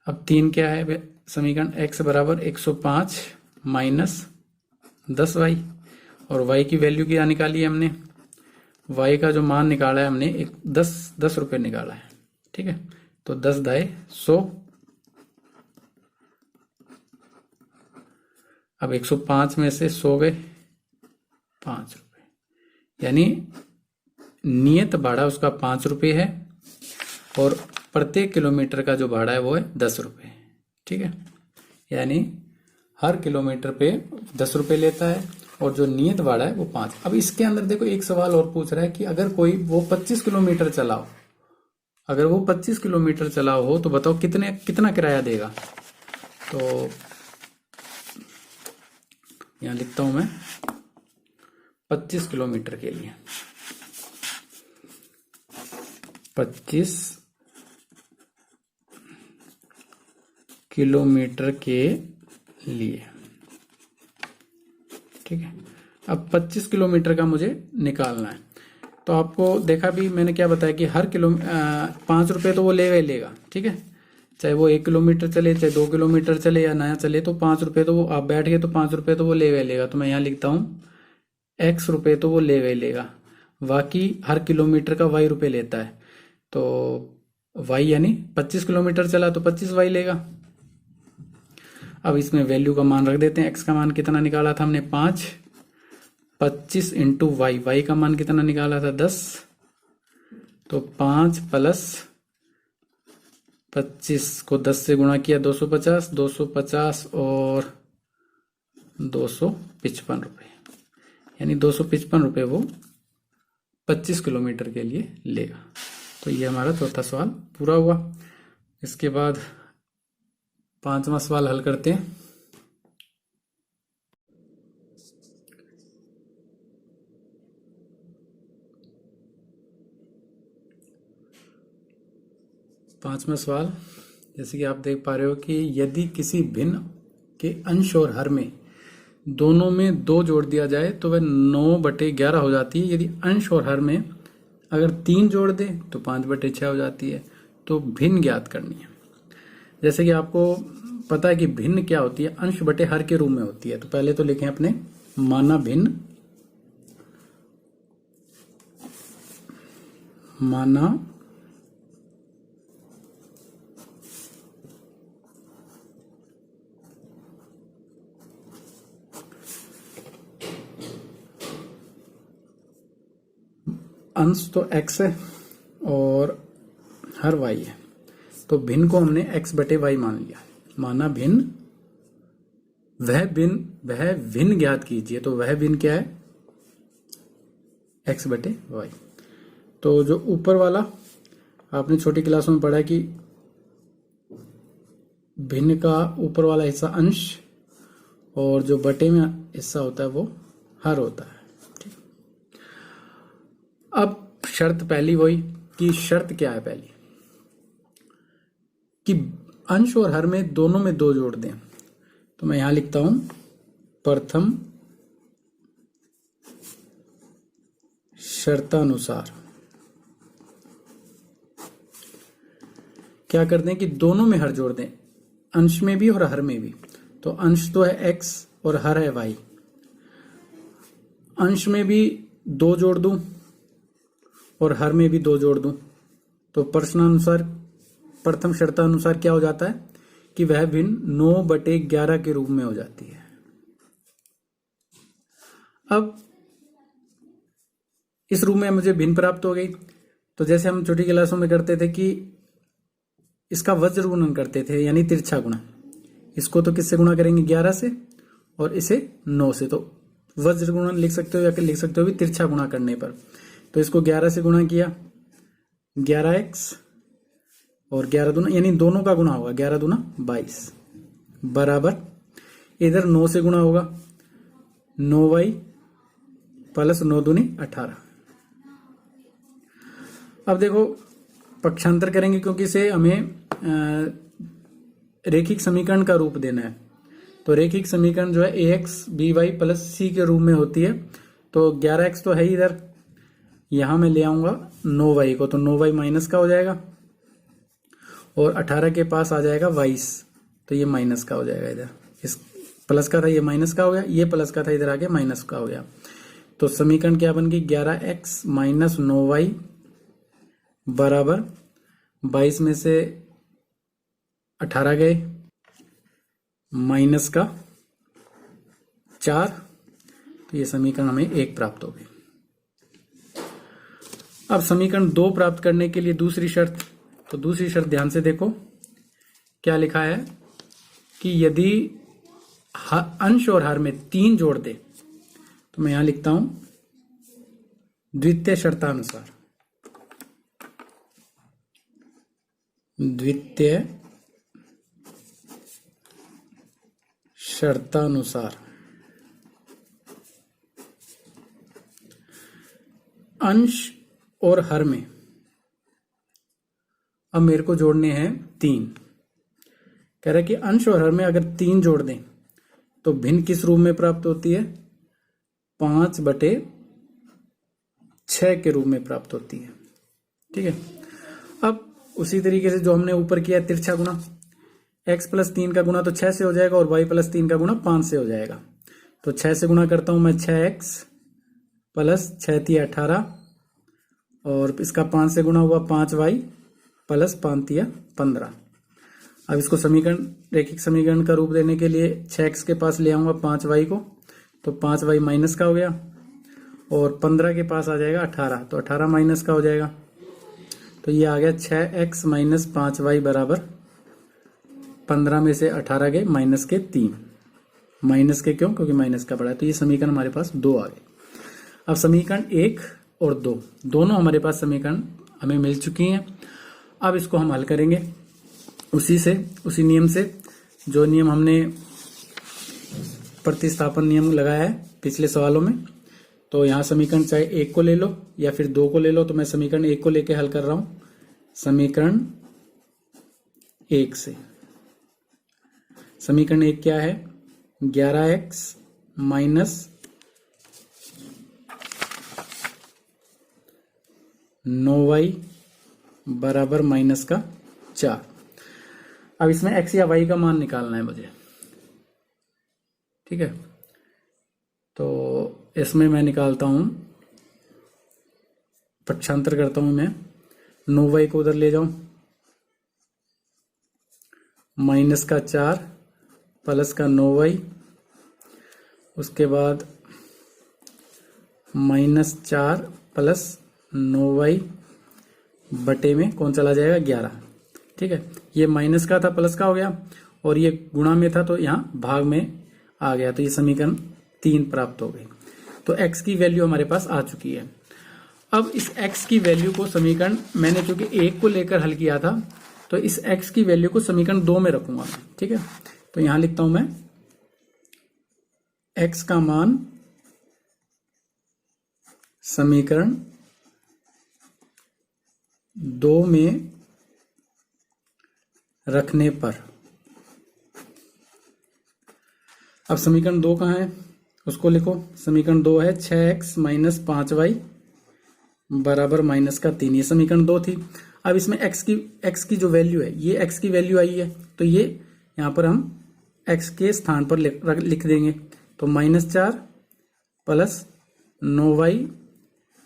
अब 3 क्या है समीकरण, x बराबर 105 माइनस 10y, और y की वैल्यू क्या निकाली है हमने, y का जो मान निकाला है हमने 10 रुपये निकाला है, ठीक है। तो 10 दाए 100, अब 105 में से 100 गए 5 रुपये, यानी नियत भाड़ा उसका 5 रुपये है और प्रत्येक किलोमीटर का जो भाड़ा है वो है 10 रुपये, ठीक है। यानी हर किलोमीटर पे 10 रुपये लेता है और जो नियत भाड़ा है वो 5। अब इसके अंदर देखो एक सवाल और पूछ रहा है कि अगर कोई वो 25 किलोमीटर चलाओ, अगर वो 25 किलोमीटर चलाओ हो तो बताओ कितना किराया देगा। तो यहां लिखता हूं मैं 25 किलोमीटर के लिए, 25 किलोमीटर के लिए, ठीक है। अब 25 किलोमीटर का मुझे निकालना है, तो आपको देखा भी मैंने क्या बताया कि हर 5 रुपये तो वो लेगा, ठीक है। चाहे वो 1 किलोमीटर चले, चाहे 2 किलोमीटर चले या नया चले, तो 5 रुपये तो वो आप बैठ गए तो 5 रुपये तो वो लेगा। तो मैं यहाँ लिखता हूँ x रुपये तो वो लेगा, बाकी हर किलोमीटर का y रुपये लेता है। तो y यानी 25 किलोमीटर चला तो 25 y लेगा। अब इसमें वैल्यू का मान रख देते हैं, x का मान कितना निकाला था हमने 5, 25 इंटू y का मान कितना निकाला था 10, तो 5 प्लस 25 को 10 से गुणा किया 250 और 255 रुपये, यानी 255 रुपये वो 25 किलोमीटर के लिए लेगा। तो ये हमारा चौथा सवाल पूरा हुआ। इसके बाद 5वां सवाल हल करते हैं। पांचवा सवाल, जैसे कि आप देख पा रहे हो कि यदि किसी भिन्न के अंश और हर में दोनों में 2 जोड़ दिया जाए तो वह 9/11 हो जाती है। यदि अंश और हर में अगर 3 जोड़ दे तो 5/6 हो जाती है। तो भिन्न ज्ञात करनी है। जैसे कि आपको पता है कि भिन्न क्या होती है, अंश बटे हर के रूप में होती है। तो पहले तो लिखें अपने माना भिन्न, माना अंश तो x है और हर y है, तो भिन्न को हमने x बटे y मान लिया। माना भिन्न, वह भिन्न ज्ञात कीजिए। तो वह भिन्न क्या है, x बटे y। तो जो ऊपर वाला आपने छोटी क्लासों में पढ़ा कि भिन्न का ऊपर वाला हिस्सा अंश और जो बटे में हिस्सा होता है वो हर होता है। ठीक। अब शर्त पहली वही कि शर्त क्या है पहली कि अंश और हर में दोनों में 2 जोड़ दें। तो मैं यहां लिखता हूं प्रथम शर्तानुसार क्या कर दें कि दोनों में हर जोड़ दें, अंश में भी और हर में भी। तो अंश तो है x और हर है y। अंश में भी 2 जोड़ दूं और हर में भी 2 जोड़ दूं तो प्रश्नानुसार प्रथम शर्तानुसार क्या हो जाता है कि वह भिन्न 9/11 के रूप में हो जाती है। अब इस रूप में मुझे भिन्न प्राप्त हो गई। तो जैसे हम छोटी क्लासों में करते थे कि इसका वज्र गुणन करते थे, यानी तिरछा गुणा। इसको तो किससे गुणा करेंगे 11 से और इसे 9 से। तो वज्र गुणन लिख सकते हो या फिर लिख सकते हो भी तिरछा गुणा करने पर। तो इसको 11 से गुणा किया 11x और 11 दूना यानी दोनों का गुणा होगा 11 दूना 22 बराबर इधर 9 से गुणा होगा 9y प्लस 9 दूनी 18। अब देखो पक्षांतर करेंगे क्योंकि इसे हमें रेखिक समीकरण का रूप देना है। तो रेखिक समीकरण जो है ax by प्लस c के रूप में होती है। तो 11x तो है ही इधर, यहां मैं ले आऊंगा 9y को, तो 9y माइनस का हो जाएगा और 18 के पास आ जाएगा 22, तो ये माइनस का हो जाएगा। इधर इस प्लस का था, ये माइनस का हो गया, ये प्लस का था, इधर आके माइनस का हो गया। तो समीकरण क्या बन गई, 11x माइनस 9y बराबर 22 में से 18 गए माइनस का 4, तो ये समीकरण हमें 1 प्राप्त हो गई। अब समीकरण 2 प्राप्त करने के लिए दूसरी शर्त, तो दूसरी शर्त ध्यान से देखो क्या लिखा है कि यदि अंश और हर में 3 जोड़ दे, तो मैं यहां लिखता हूं द्वितीय शर्तानुसार, द्वितीय शर्तानुसार अंश और हर में, अब मेरे को जोड़ने हैं 3। कह रहा है कि अंश और हर में अगर 3 जोड़ दें तो भिन्न किस रूप में प्राप्त होती है, 5/6 के रूप में प्राप्त होती है। ठीक है, अब उसी तरीके से जो हमने ऊपर किया तिरछा गुणा, x प्लस 3 का गुणा तो 6 से हो जाएगा और y प्लस 3 का गुणा 5 से हो जाएगा। तो 6 से गुणा करता हूं मैं, 6x प्लस 6 × 18 और इसका 5 से गुणा हुआ 5y प्लस 5 × 15। अब इसको समीकरण, रेखिक समीकरण का रूप देने के लिए 6x के पास ले आऊंगा 5y को, तो 5y माइनस का हो गया और 15 के पास आ जाएगा 18, तो 18 माइनस का हो जाएगा। तो ये आ गया 6x माइनस 5y बराबर 15 में से 18 गए माइनस के 3। माइनस के क्यों, क्योंकि माइनस का पड़ा है। तो ये समीकरण हमारे पास 2 आ गए। अब समीकरण 1 और 2 दोनों हमारे पास समीकरण हमें मिल चुकी हैं। अब इसको हम हल करेंगे उसी नियम से, जो नियम हमने प्रतिस्थापन नियम लगाया है पिछले सवालों में। तो यहाँ समीकरण चाहे 1 को ले लो या फिर 2 को ले लो, तो मैं समीकरण 1 को लेके हल कर रहा हूं। समीकरण 1 से, समीकरण 1 क्या है, 11x माइनस 9y बराबर माइनस का 4। अब इसमें x या y का मान निकालना है मुझे। ठीक है, तो इसमें मैं निकालता हूं, पक्षांतर करता हूं मैं, 9y को उधर ले जाऊं, माइनस का 4 प्लस का 9y, उसके बाद -4 प्लस 9y बटे में कौन चला जाएगा, 11। ठीक है, ये माइनस का था प्लस का हो गया और ये गुणा में था तो यहाँ भाग में आ गया, तो ये समीकरण 3 प्राप्त हो गई। तो x की वैल्यू हमारे पास आ चुकी है। अब इस x की वैल्यू को समीकरण, मैंने चूंकि 1 को लेकर हल किया था, तो इस x की वैल्यू को समीकरण 2 में रखूंगा मैं। ठीक है, तो यहां लिखता हूं मैं x का मान समीकरण 2 में रखने पर, अब समीकरण 2 कहां है उसको लिखो। समीकरण 2 है 6x माइनस 5y बराबर माइनस का 3, ये समीकरण 2 थी। अब इसमें x की जो वैल्यू है, ये x की वैल्यू आई है, तो ये यहां पर हम x के स्थान पर लिख देंगे। तो -4 प्लस 9y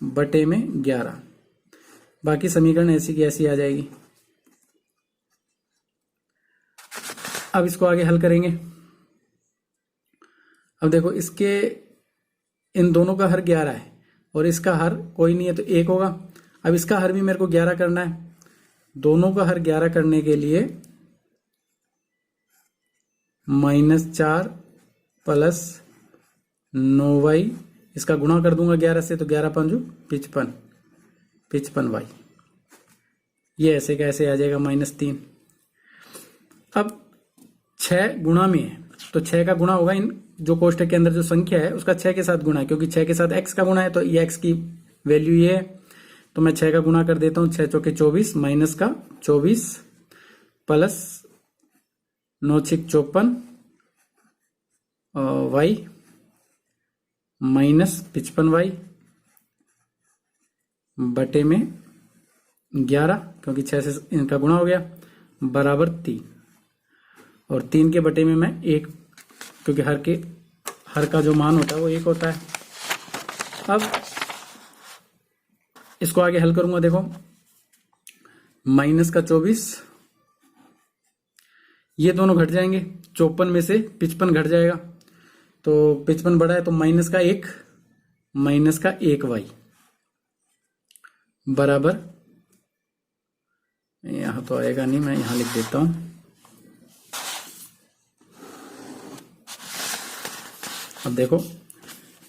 बटे में 11, बाकी समीकरण ऐसी की ऐसी आ जाएगी। अब इसको आगे हल करेंगे। अब देखो, इसके इन दोनों का हर 11 है और इसका हर कोई नहीं है तो 1 होगा। अब इसका हर भी मेरे को 11 करना है। दोनों का हर 11 करने के लिए -4 प्लस 9y, इसका गुणा कर दूंगा 11 से, तो 11 × 5 55y, ये ऐसे कैसे आ जाएगा -3। अब 6 गुणा में है तो 6 का गुणा होगा, इन जो कोष्टक के अंदर जो संख्या है उसका 6 के साथ गुणा है, क्योंकि 6 के साथ x का गुणा है, तो ये x की वैल्यू ये है। तो मैं 6 का गुणा कर देता हूं, 6 चौके 24 माइनस का 24 प्लस 9 × 6 = 54 वाई माइनस 55y बटे में 11, क्योंकि 6 से इनका गुणा हो गया, बराबर 3। और 3 के बटे में मैं 1, क्योंकि हर का जो मान होता है वो 1 होता है। अब इसको आगे हल करूंगा। देखो माइनस का 24, ये दोनों घट जाएंगे, 54 में से 55 घट जाएगा, तो 55 बड़ा है, तो माइनस का 1 वाई बराबर, यहां तो आएगा नहीं, मैं यहां लिख देता हूं। अब देखो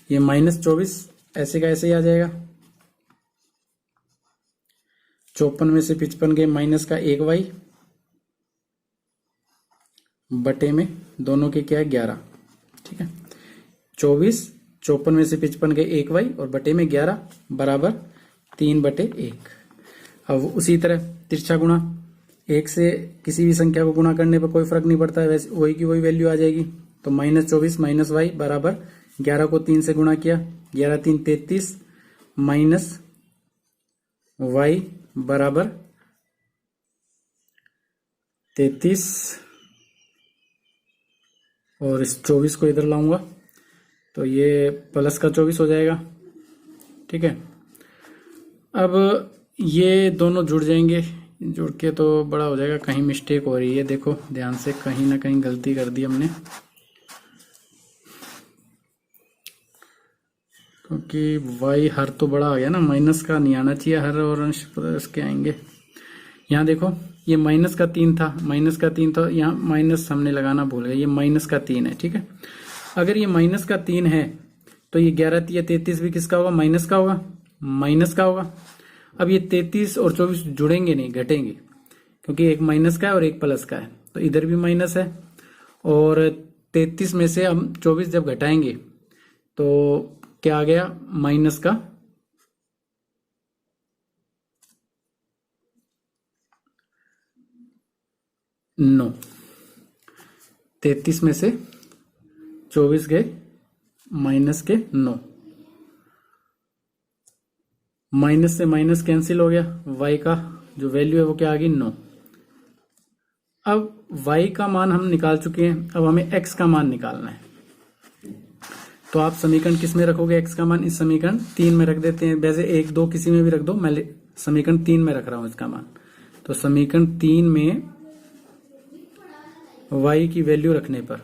ये माइनस 24 ऐसे का ऐसे ही आ जाएगा, 54 में से 55 गए, माइनस का 1 वाई बटे में दोनों के क्या है 11, ठीक है। 24, 54 में से 55 गए 1 वाई और बटे में 11 बराबर 3/1। अब उसी तरह तिरछा गुणा, 1 से किसी भी संख्या को गुणा करने पर कोई फर्क नहीं पड़ता है, वैसे वही की वही वैल्यू आ जाएगी। तो माइनस 24 माइनस वाई बराबर 11 को 3 से गुणा किया, 11 3 33 माइनस वाई बराबर 33, और इस 24 को इधर लाऊंगा तो ये प्लस का 24 हो जाएगा, ठीक है। अब ये दोनों जुड़ जाएंगे, जुड़ के तो बड़ा हो जाएगा। कहीं मिस्टेक हो रही है, देखो ध्यान से, कहीं ना कहीं गलती कर दी हमने, क्योंकि वाई हर तो बड़ा आ गया ना, माइनस का नहीं आना चाहिए हर, और अंश प्लस के आएंगे। यहाँ देखो ये माइनस का 3 था, माइनस का 3 था, यहाँ माइनस हमने लगाना भूल गए, ये माइनस का 3 है, ठीक है। अगर ये माइनस का 3 है तो ये 11 या 33 भी किसका होगा, माइनस का होगा, माइनस का होगा। अब ये 33 और 24 जुड़ेंगे नहीं, घटेंगे, क्योंकि एक माइनस का है और एक प्लस का है, तो इधर भी माइनस है। और 33 में से हम 24 जब घटाएंगे तो क्या आ गया, माइनस का 9। 33 में से 24 गए, माइनस के 9, माइनस से माइनस कैंसिल हो गया, y का जो वैल्यू है वो क्या आ गई 9। अब y का मान हम निकाल चुके हैं, अब हमें x का मान निकालना है। तो आप समीकरण किस में रखोगे x का मान, इस समीकरण 3 में रख देते हैं, वैसे 1 2 किसी में भी रख दो, मैं समीकरण 3 में रख रहा हूं इसका मान। तो समीकरण 3 में y की वैल्यू रखने पर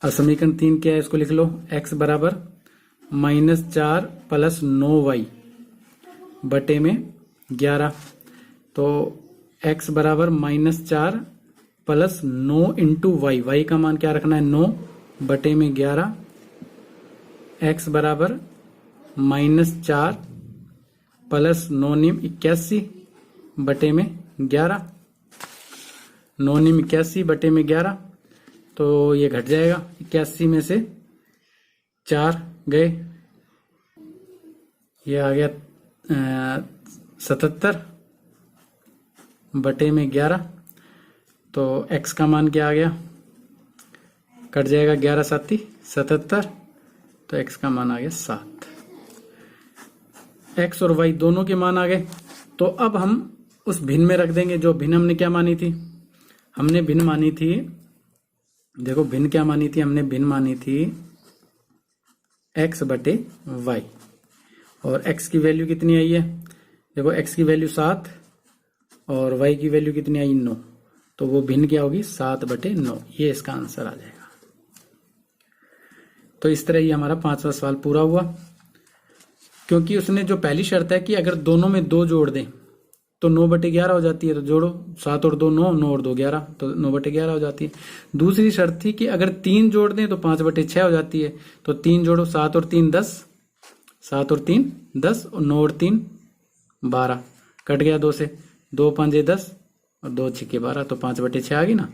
अब समीकरण 3 क्या है, इसको लिख लो, x बराबर -4 + 9y बटे में 11। तो x बराबर -4 + 9 इंटू वाई, वाई का मान क्या रखना है 9 बटे में 11, x बराबर -4 + 9 नीम 81 बटे में 11, 9 नीम 81 बटे में 11, तो ये घट जाएगा, 81 में से 4 गए, ये आ गया 77 बटे में 11। तो x का मान क्या आ गया, कट जाएगा, 11 7 77, तो x का मान आ गया 7। x और y दोनों के मान आ गए। तो अब हम उस भिन्न में रख देंगे, जो भिन्न हमने क्या मानी थी, हमने भिन्न मानी थी, देखो भिन्न क्या मानी थी, हमने भिन्न मानी थी x बटे y, और x की वैल्यू कितनी आई है, देखो x की वैल्यू 7 और y की वैल्यू कितनी आई 9, तो वो भिन्न क्या होगी 7/9, ये इसका आंसर आ जाएगा। तो इस तरह ये हमारा 5वां सवाल पूरा हुआ, क्योंकि उसने जो पहली शर्त है कि अगर दोनों में 2 जोड़ दें तो 9/11 हो जाती है, तो जोड़ो, 7 और 2 9, 9 और 2 11, तो 9/11 हो जाती है। दूसरी शर्त थी कि अगर 3 जोड़ दें तो 5/6 हो जाती है, तो 3 जोड़ो, 7 और 3 10, 7 और 3 10, और 9 और 3 12, कट गया 2 से, 2 5 10 और 2 6 12, तो 5/6 आ गई ना।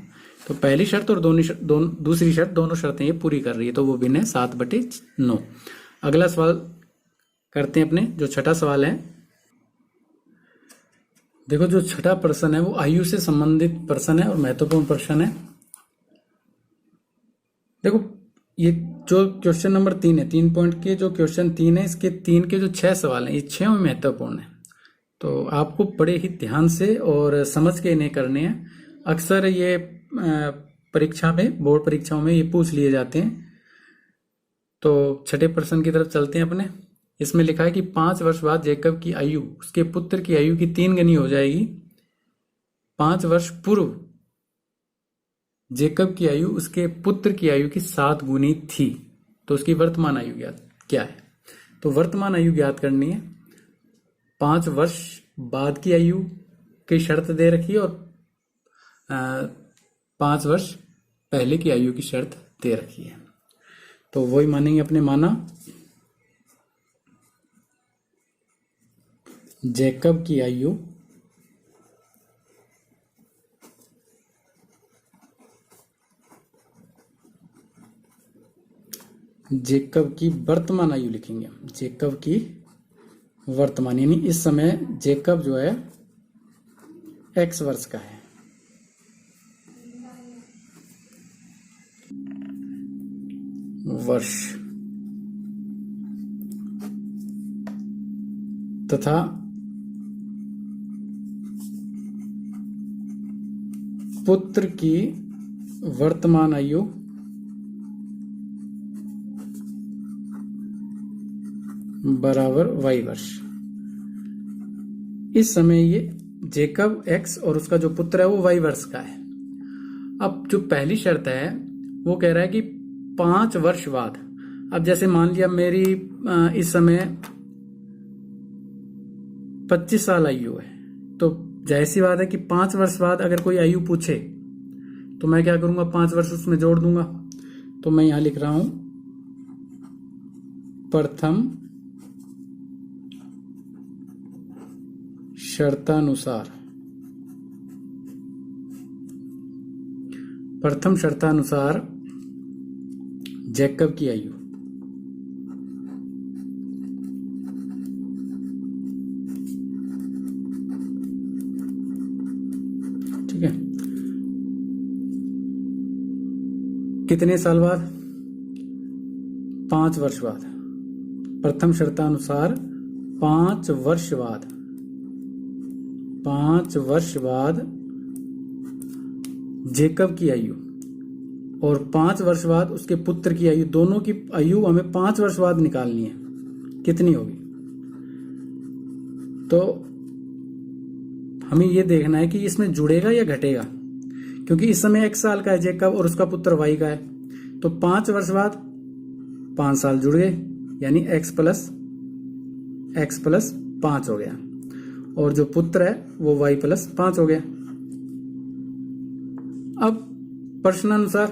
तो पहली शर्त और दूसरी शर्त, दोनों शर्तें ये पूरी कर रही है, तो वो भिन्न है 7/9। अगला सवाल करते हैं अपने, जो छठा सवाल है, देखो जो छठा प्रश्न है वो आयु से संबंधित प्रश्न है और महत्वपूर्ण प्रश्न है। देखो ये जो क्वेश्चन नंबर 3 है, 3 पॉइंट के जो क्वेश्चन 3 है, इसके 3 के जो 6 सवाल हैं, ये 6 में महत्वपूर्ण है। तो आपको बड़े ही ध्यान से और समझ के इन्हें करने हैं। अक्सर ये परीक्षा में, बोर्ड परीक्षाओं में ये पूछ लिए जाते हैं। तो छठे प्रश्न की तरफ चलते हैं अपने। इसमें लिखा है कि 5 वर्ष बाद जेकब की आयु उसके पुत्र की आयु की 3 गुनी हो जाएगी। 5 वर्ष पूर्व जेकब की आयु उसके पुत्र की आयु की 7 गुनी थी, तो उसकी वर्तमान आयु ज्ञात क्या है। तो वर्तमान आयु ज्ञात करनी है। 5 वर्ष बाद की आयु की शर्त दे रखी है और 5 वर्ष पहले की आयु की शर्त दे रखी है। तो वही मानेंगे अपने। माना जेकब की आयु जेकब की वर्तमान आयु लिखेंगे। जेकब की वर्तमान, यानी इस समय जेकब जो है x वर्ष का है। वर्ष तथा पुत्र की वर्तमान आयु बराबर y वर्ष। इस समय ये जेकब x और उसका जो पुत्र है वो y वर्ष का है। अब जो पहली शर्त है वो कह रहा है कि 5 वर्ष बाद, अब जैसे मान लिया मेरी इस समय 25 साल आयु है, तो जाहिर सी बात है कि 5 वर्ष बाद अगर कोई आयु पूछे तो मैं क्या करूंगा, 5 वर्ष उसमें जोड़ दूंगा। तो मैं यहां लिख रहा हूं प्रथम शर्तानुसार। प्रथम शर्तानुसार जेकब की आयु ठीक है। कितने साल बाद? 5 वर्ष बाद। प्रथम शर्तानुसार 5 वर्ष बाद, 5 वर्ष बाद जेकब की आयु और 5 वर्ष बाद उसके पुत्र की आयु, दोनों की आयु हमें 5 वर्ष बाद निकालनी है। कितनी होगी? तो हमें यह देखना है कि इसमें जुड़ेगा या घटेगा, क्योंकि इस समय 1 साल का है जेकब और उसका पुत्र y का है। तो 5 वर्ष बाद 5 साल जुड़ गए, यानी x प्लस 5 हो गया, और जो पुत्र है वो y प्लस 5 हो गया। अब प्रश्नानुसार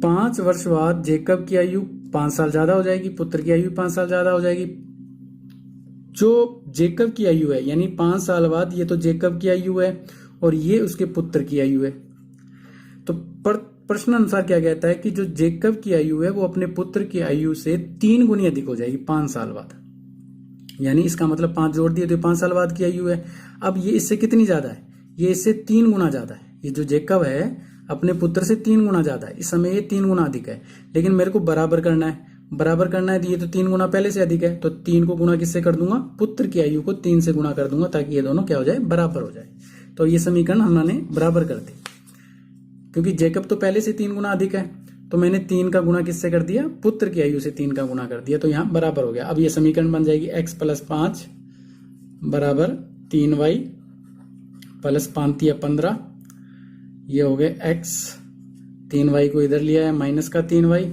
पांच वर्ष बाद जेकब की आयु 5 साल ज्यादा हो जाएगी, पुत्र की आयु 5 साल ज्यादा हो जाएगी। जो जेकब की आयु है, यानी 5 साल बाद, ये तो जेकब की आयु है और ये उसके पुत्र की आयु है। तो प्रश्न अनुसार क्या कहता है कि जो जेकब की आयु है वो अपने पुत्र की आयु से 3 गुनी अधिक हो जाएगी 5 साल बाद। यानी इसका मतलब 5 जोड़ दिए तो 5 साल बाद की आयु है। अब ये इससे कितनी ज्यादा है? ये इससे 3 गुना ज्यादा है। ये जो जेकब है अपने पुत्र से 3 गुना ज्यादा है, इस समय ये 3 गुना अधिक है। लेकिन मेरे को बराबर करना है, बराबर करना है तो ये तो 3 गुना पहले से अधिक है, तो 3 को गुणा किससे कर दूंगा? पुत्र की आयु को 3 से गुणा कर दूंगा, ताकि ये दोनों क्या हो जाए? बराबर हो जाए। तो ये समीकरण हमने बराबर कर दी, क्योंकि जेकब तो पहले से 3 गुना अधिक है, तो मैंने 3 का गुणा किससे कर दिया? पुत्र की आयु से 3 का गुणा कर दिया, तो यहां बराबर हो गया। अब ये समीकरण बन जाएगी x प्लस 5 बराबर 3y प्लस 5 15। ये हो गए x, 3y को इधर लिया है माइनस का 3y,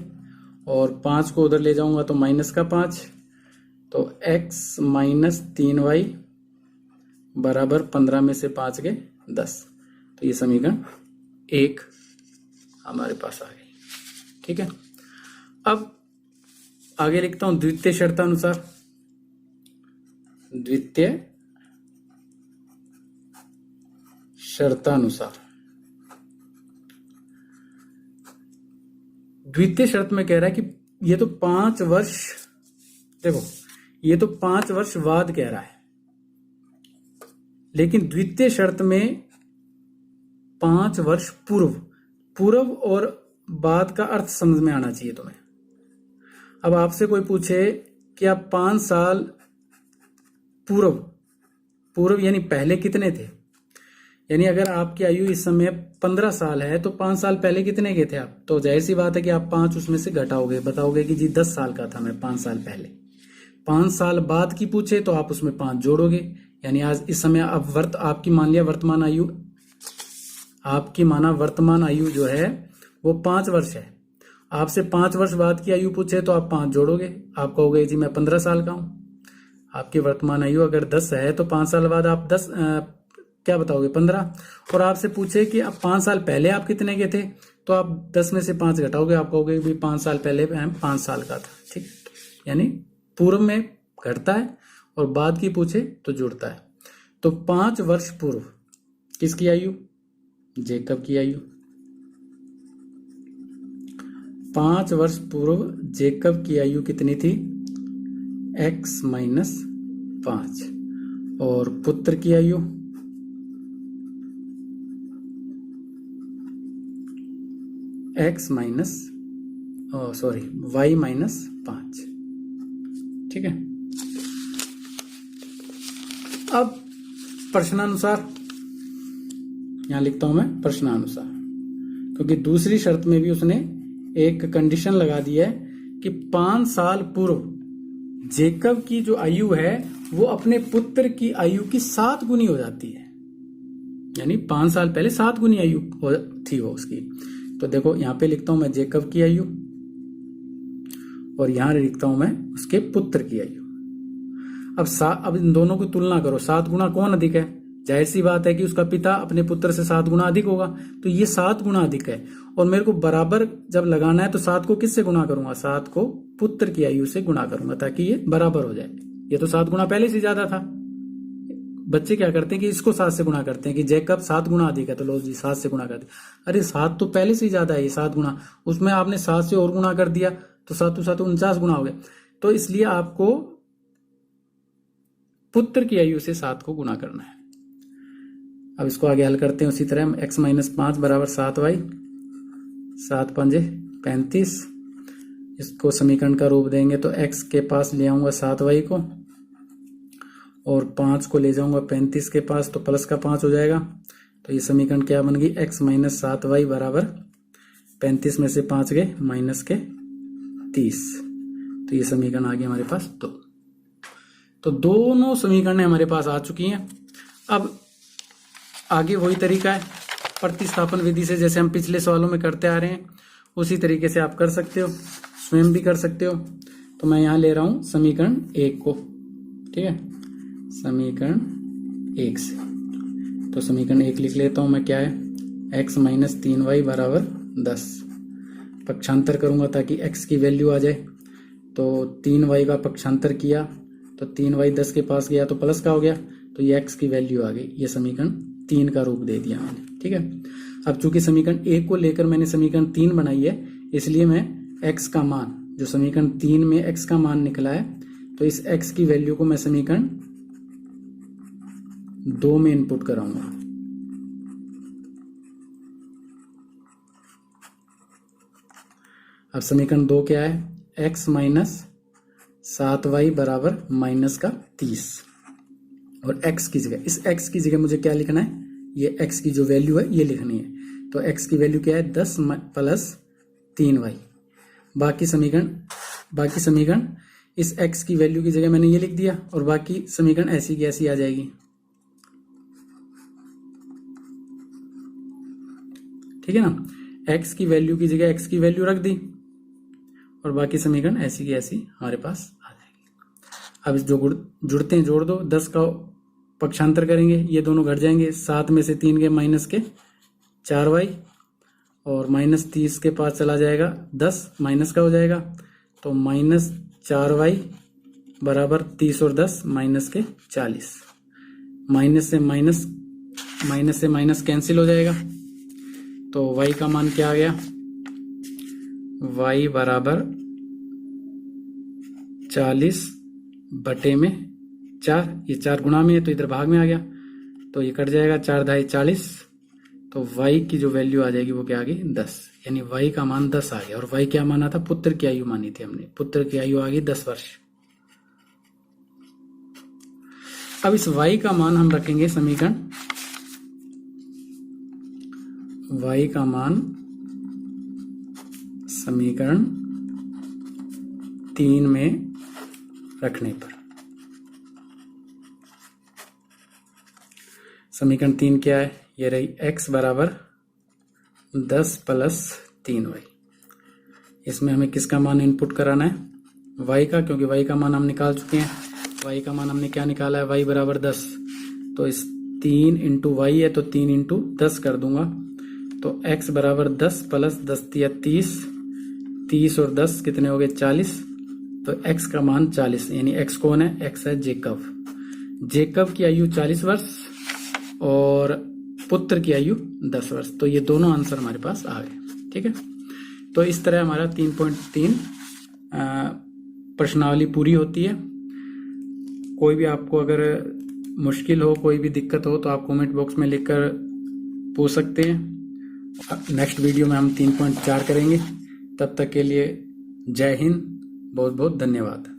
और 5 को उधर ले जाऊंगा तो माइनस का 5, तो x माइनस 3y बराबर 15 में से 5 गए 10। तो ये समीकरण 1 हमारे पास आ गई। ठीक है, अब आगे लिखता हूं द्वितीय शर्तानुसार। द्वितीय शर्तानुसार, द्वितीय शर्त में कह रहा है कि ये तो 5 वर्ष, देखो ये तो 5 वर्ष बाद कह रहा है, लेकिन द्वितीय शर्त में 5 वर्ष पूर्व, पूर्व और बाद का अर्थ समझ में आना चाहिए तुम्हें। अब आपसे कोई पूछे कि आप 5 साल पूर्व, पूर्व यानी पहले कितने थे, यानी अगर आपकी आयु इस समय 15 साल है तो 5 साल पहले कितने के थे आप, तो जाहिर सी बात है कि आप 5 उसमें से घटाओगे, बताओगे कि जी 10 साल का था मैं 5 साल पहले। 5 साल बाद की पूछे तो आप उसमें 5 जोड़ोगे, यानी आज इस समय आप आपकी मान लिया वर्तमान आयु, आपकी माना वर्तमान आयु जो है वो 5 वर्ष है। आपसे 5 वर्ष बाद की आयु पूछे तो आप 5 जोड़ोगे, आप कहोगे जी मैं 15 साल का हूं। आपकी वर्तमान आयु अगर 10 है तो 5 साल बाद आप 10 क्या बताओगे 15। और आपसे पूछे कि अब 5 साल पहले आप कितने के थे, तो आप 10 में से 5 घटाओगे, आप कहोगे भी 5 साल पहले मैं 5 साल का था। ठीक, यानी पूर्व में घटता है और बाद की पूछे तो जुड़ता है। तो 5 वर्ष पूर्व किसकी आयु, जेकब की आयु। 5 वर्ष पूर्व जेकब की आयु कितनी थी, x माइनस 5, और पुत्र की आयु x माइनस y माइनस 5। ठीक है, अब प्रश्नानुसार यहां लिखता हूं मैं प्रश्नानुसार, क्योंकि दूसरी शर्त में भी उसने एक कंडीशन लगा दी है कि 5 साल पूर्व जेकब की जो आयु है वो अपने पुत्र की आयु की 7 गुनी हो जाती है, यानी 5 साल पहले 7 गुनी आयु थी वो उसकी। तो देखो यहां पे लिखता हूं मैं जेकब की आयु और यहां लिखता हूं मैं उसके पुत्र की आयु। अब इन दोनों की तुलना करो, 7 गुना कौन अधिक है, जाहिर सी बात है कि उसका पिता अपने पुत्र से 7 गुना अधिक होगा, तो ये 7 गुना अधिक है। और मेरे को बराबर जब लगाना है तो 7 को किससे गुणा करूंगा, 7 को पुत्र की आयु से गुणा करूंगा ताकि ये बराबर हो जाए। ये तो 7 गुना पहले से ज्यादा था। बच्चे क्या करते हैं कि इसको 7 से गुणा करते हैं कि जेकब 7 गुना अधिक है तो लो जी 7 से गुणा कर दिया। अरे 7 तो पहले से ही ज्यादा है, ये 7 गुना, उसमें आपने 7 से और गुणा कर दिया तो 7 तो 49 गुना हो गया। तो इसलिए आपको पुत्र की आयु से 7 को गुणा करना है। अब इसको आगे हल करते हैं उसी तरह, x माइनस 5 बराबर 7y, 7 पंजे 35। इसको समीकरण का रूप देंगे तो x के पास ले आऊंगा 7y को और 5 को ले जाऊंगा 35 के पास, तो प्लस का 5 हो जाएगा। तो ये समीकरण क्या बन गई, x माइनस 7y बराबर 35 में से 5 गए माइनस के 30। तो ये समीकरण आ गई हमारे पास 2। तो दोनों समीकरण हमारे पास आ चुकी हैं। अब आगे वही तरीका है प्रतिस्थापन विधि से, जैसे हम पिछले सवालों में करते आ रहे हैं उसी तरीके से आप कर सकते हो, स्वयं भी कर सकते हो। तो मैं यहां ले रहा हूं समीकरण 1 को, ठीक है, समीकरण 1 से। तो समीकरण 1 लिख लेता हूं मैं, क्या है, x माइनस 3y बराबर 10। पक्षांतर करूंगा ताकि x की वैल्यू आ जाए। तो 3y का पक्षांतर किया तो 3y 10 के पास गया तो प्लस का हो गया, तो ये x की वैल्यू आ गई। ये समीकरण 3 का रूप दे दिया मैंने, ठीक है। अब चूंकि समीकरण 1 को लेकर मैंने समीकरण 3 बनाई है, इसलिए मैं x का मान, जो समीकरण 3 में x का मान निकला है, तो इस x की वैल्यू को मैं समीकरण 2 में इनपुट कराऊंगा। अब समीकरण 2 क्या है, x माइनस 7y बराबर माइनस का 30, और x की जगह, इस x की जगह मुझे क्या लिखना है, ये x की जो वैल्यू है ये लिखनी है। तो x की वैल्यू क्या है, 10 प्लस 3y। बाकी समीकरण इस x की वैल्यू की जगह मैंने ये लिख दिया, और बाकी समीकरण ऐसी की ऐसी आ जाएगी, ठीक है ना। x की वैल्यू की जगह x की वैल्यू रख दी और बाकी समीकरण ऐसी की ऐसी हमारे पास आ जाएगी। अब इस जो जुड़ते हैं जोड़ दो, 10 का पक्षांतर करेंगे, ये दोनों घट जाएंगे, 7 में से 3 गए माइनस के 4y, और माइनस 30 के पास चला जाएगा 10, माइनस का हो जाएगा, तो माइनस 4y बराबर 30 और 10 माइनस के 40। माइनस से माइनस कैंसिल हो जाएगा, तो y का मान क्या आ गया, y बराबर 40/4, ये 4 गुणा में है तो इधर भाग में आ गया, तो ये कट जाएगा, 4 × 40, तो y की जो वैल्यू आ जाएगी वो क्या आ गई 10, यानी y का मान 10 आ गया। और y क्या माना था, पुत्र की आयु मानी थी हमने, पुत्र की आयु आ गई 10 वर्ष। अब इस y का मान हम रखेंगे समीकरण, y का मान समीकरण 3 में रखने पर, समीकरण 3 क्या है, ये रही x बराबर 10 + 3y। इसमें हमें किसका मान इनपुट कराना है, y का, क्योंकि y का मान हम निकाल चुके हैं। y का मान हमने क्या निकाला है, y बराबर 10, तो इस 3 × y है तो 3 × 10 कर दूंगा, तो x बराबर 10 + 10 × 30, 30 और 10 कितने हो गए 40, तो x का मान 40, यानी x कौन है, x है जेकब। जेकब की आयु 40 वर्ष और पुत्र की आयु 10 वर्ष, तो ये दोनों आंसर हमारे पास आ गए। ठीक है, तो इस तरह हमारा 3.3 प्रश्नावली पूरी होती है। कोई भी आपको अगर मुश्किल हो, कोई भी दिक्कत हो, तो आप कमेंट बॉक्स में लिखकर पूछ सकते हैं। नेक्स्ट वीडियो में हम 3.4 करेंगे। तब तक के लिए जय हिंद, बहुत बहुत धन्यवाद।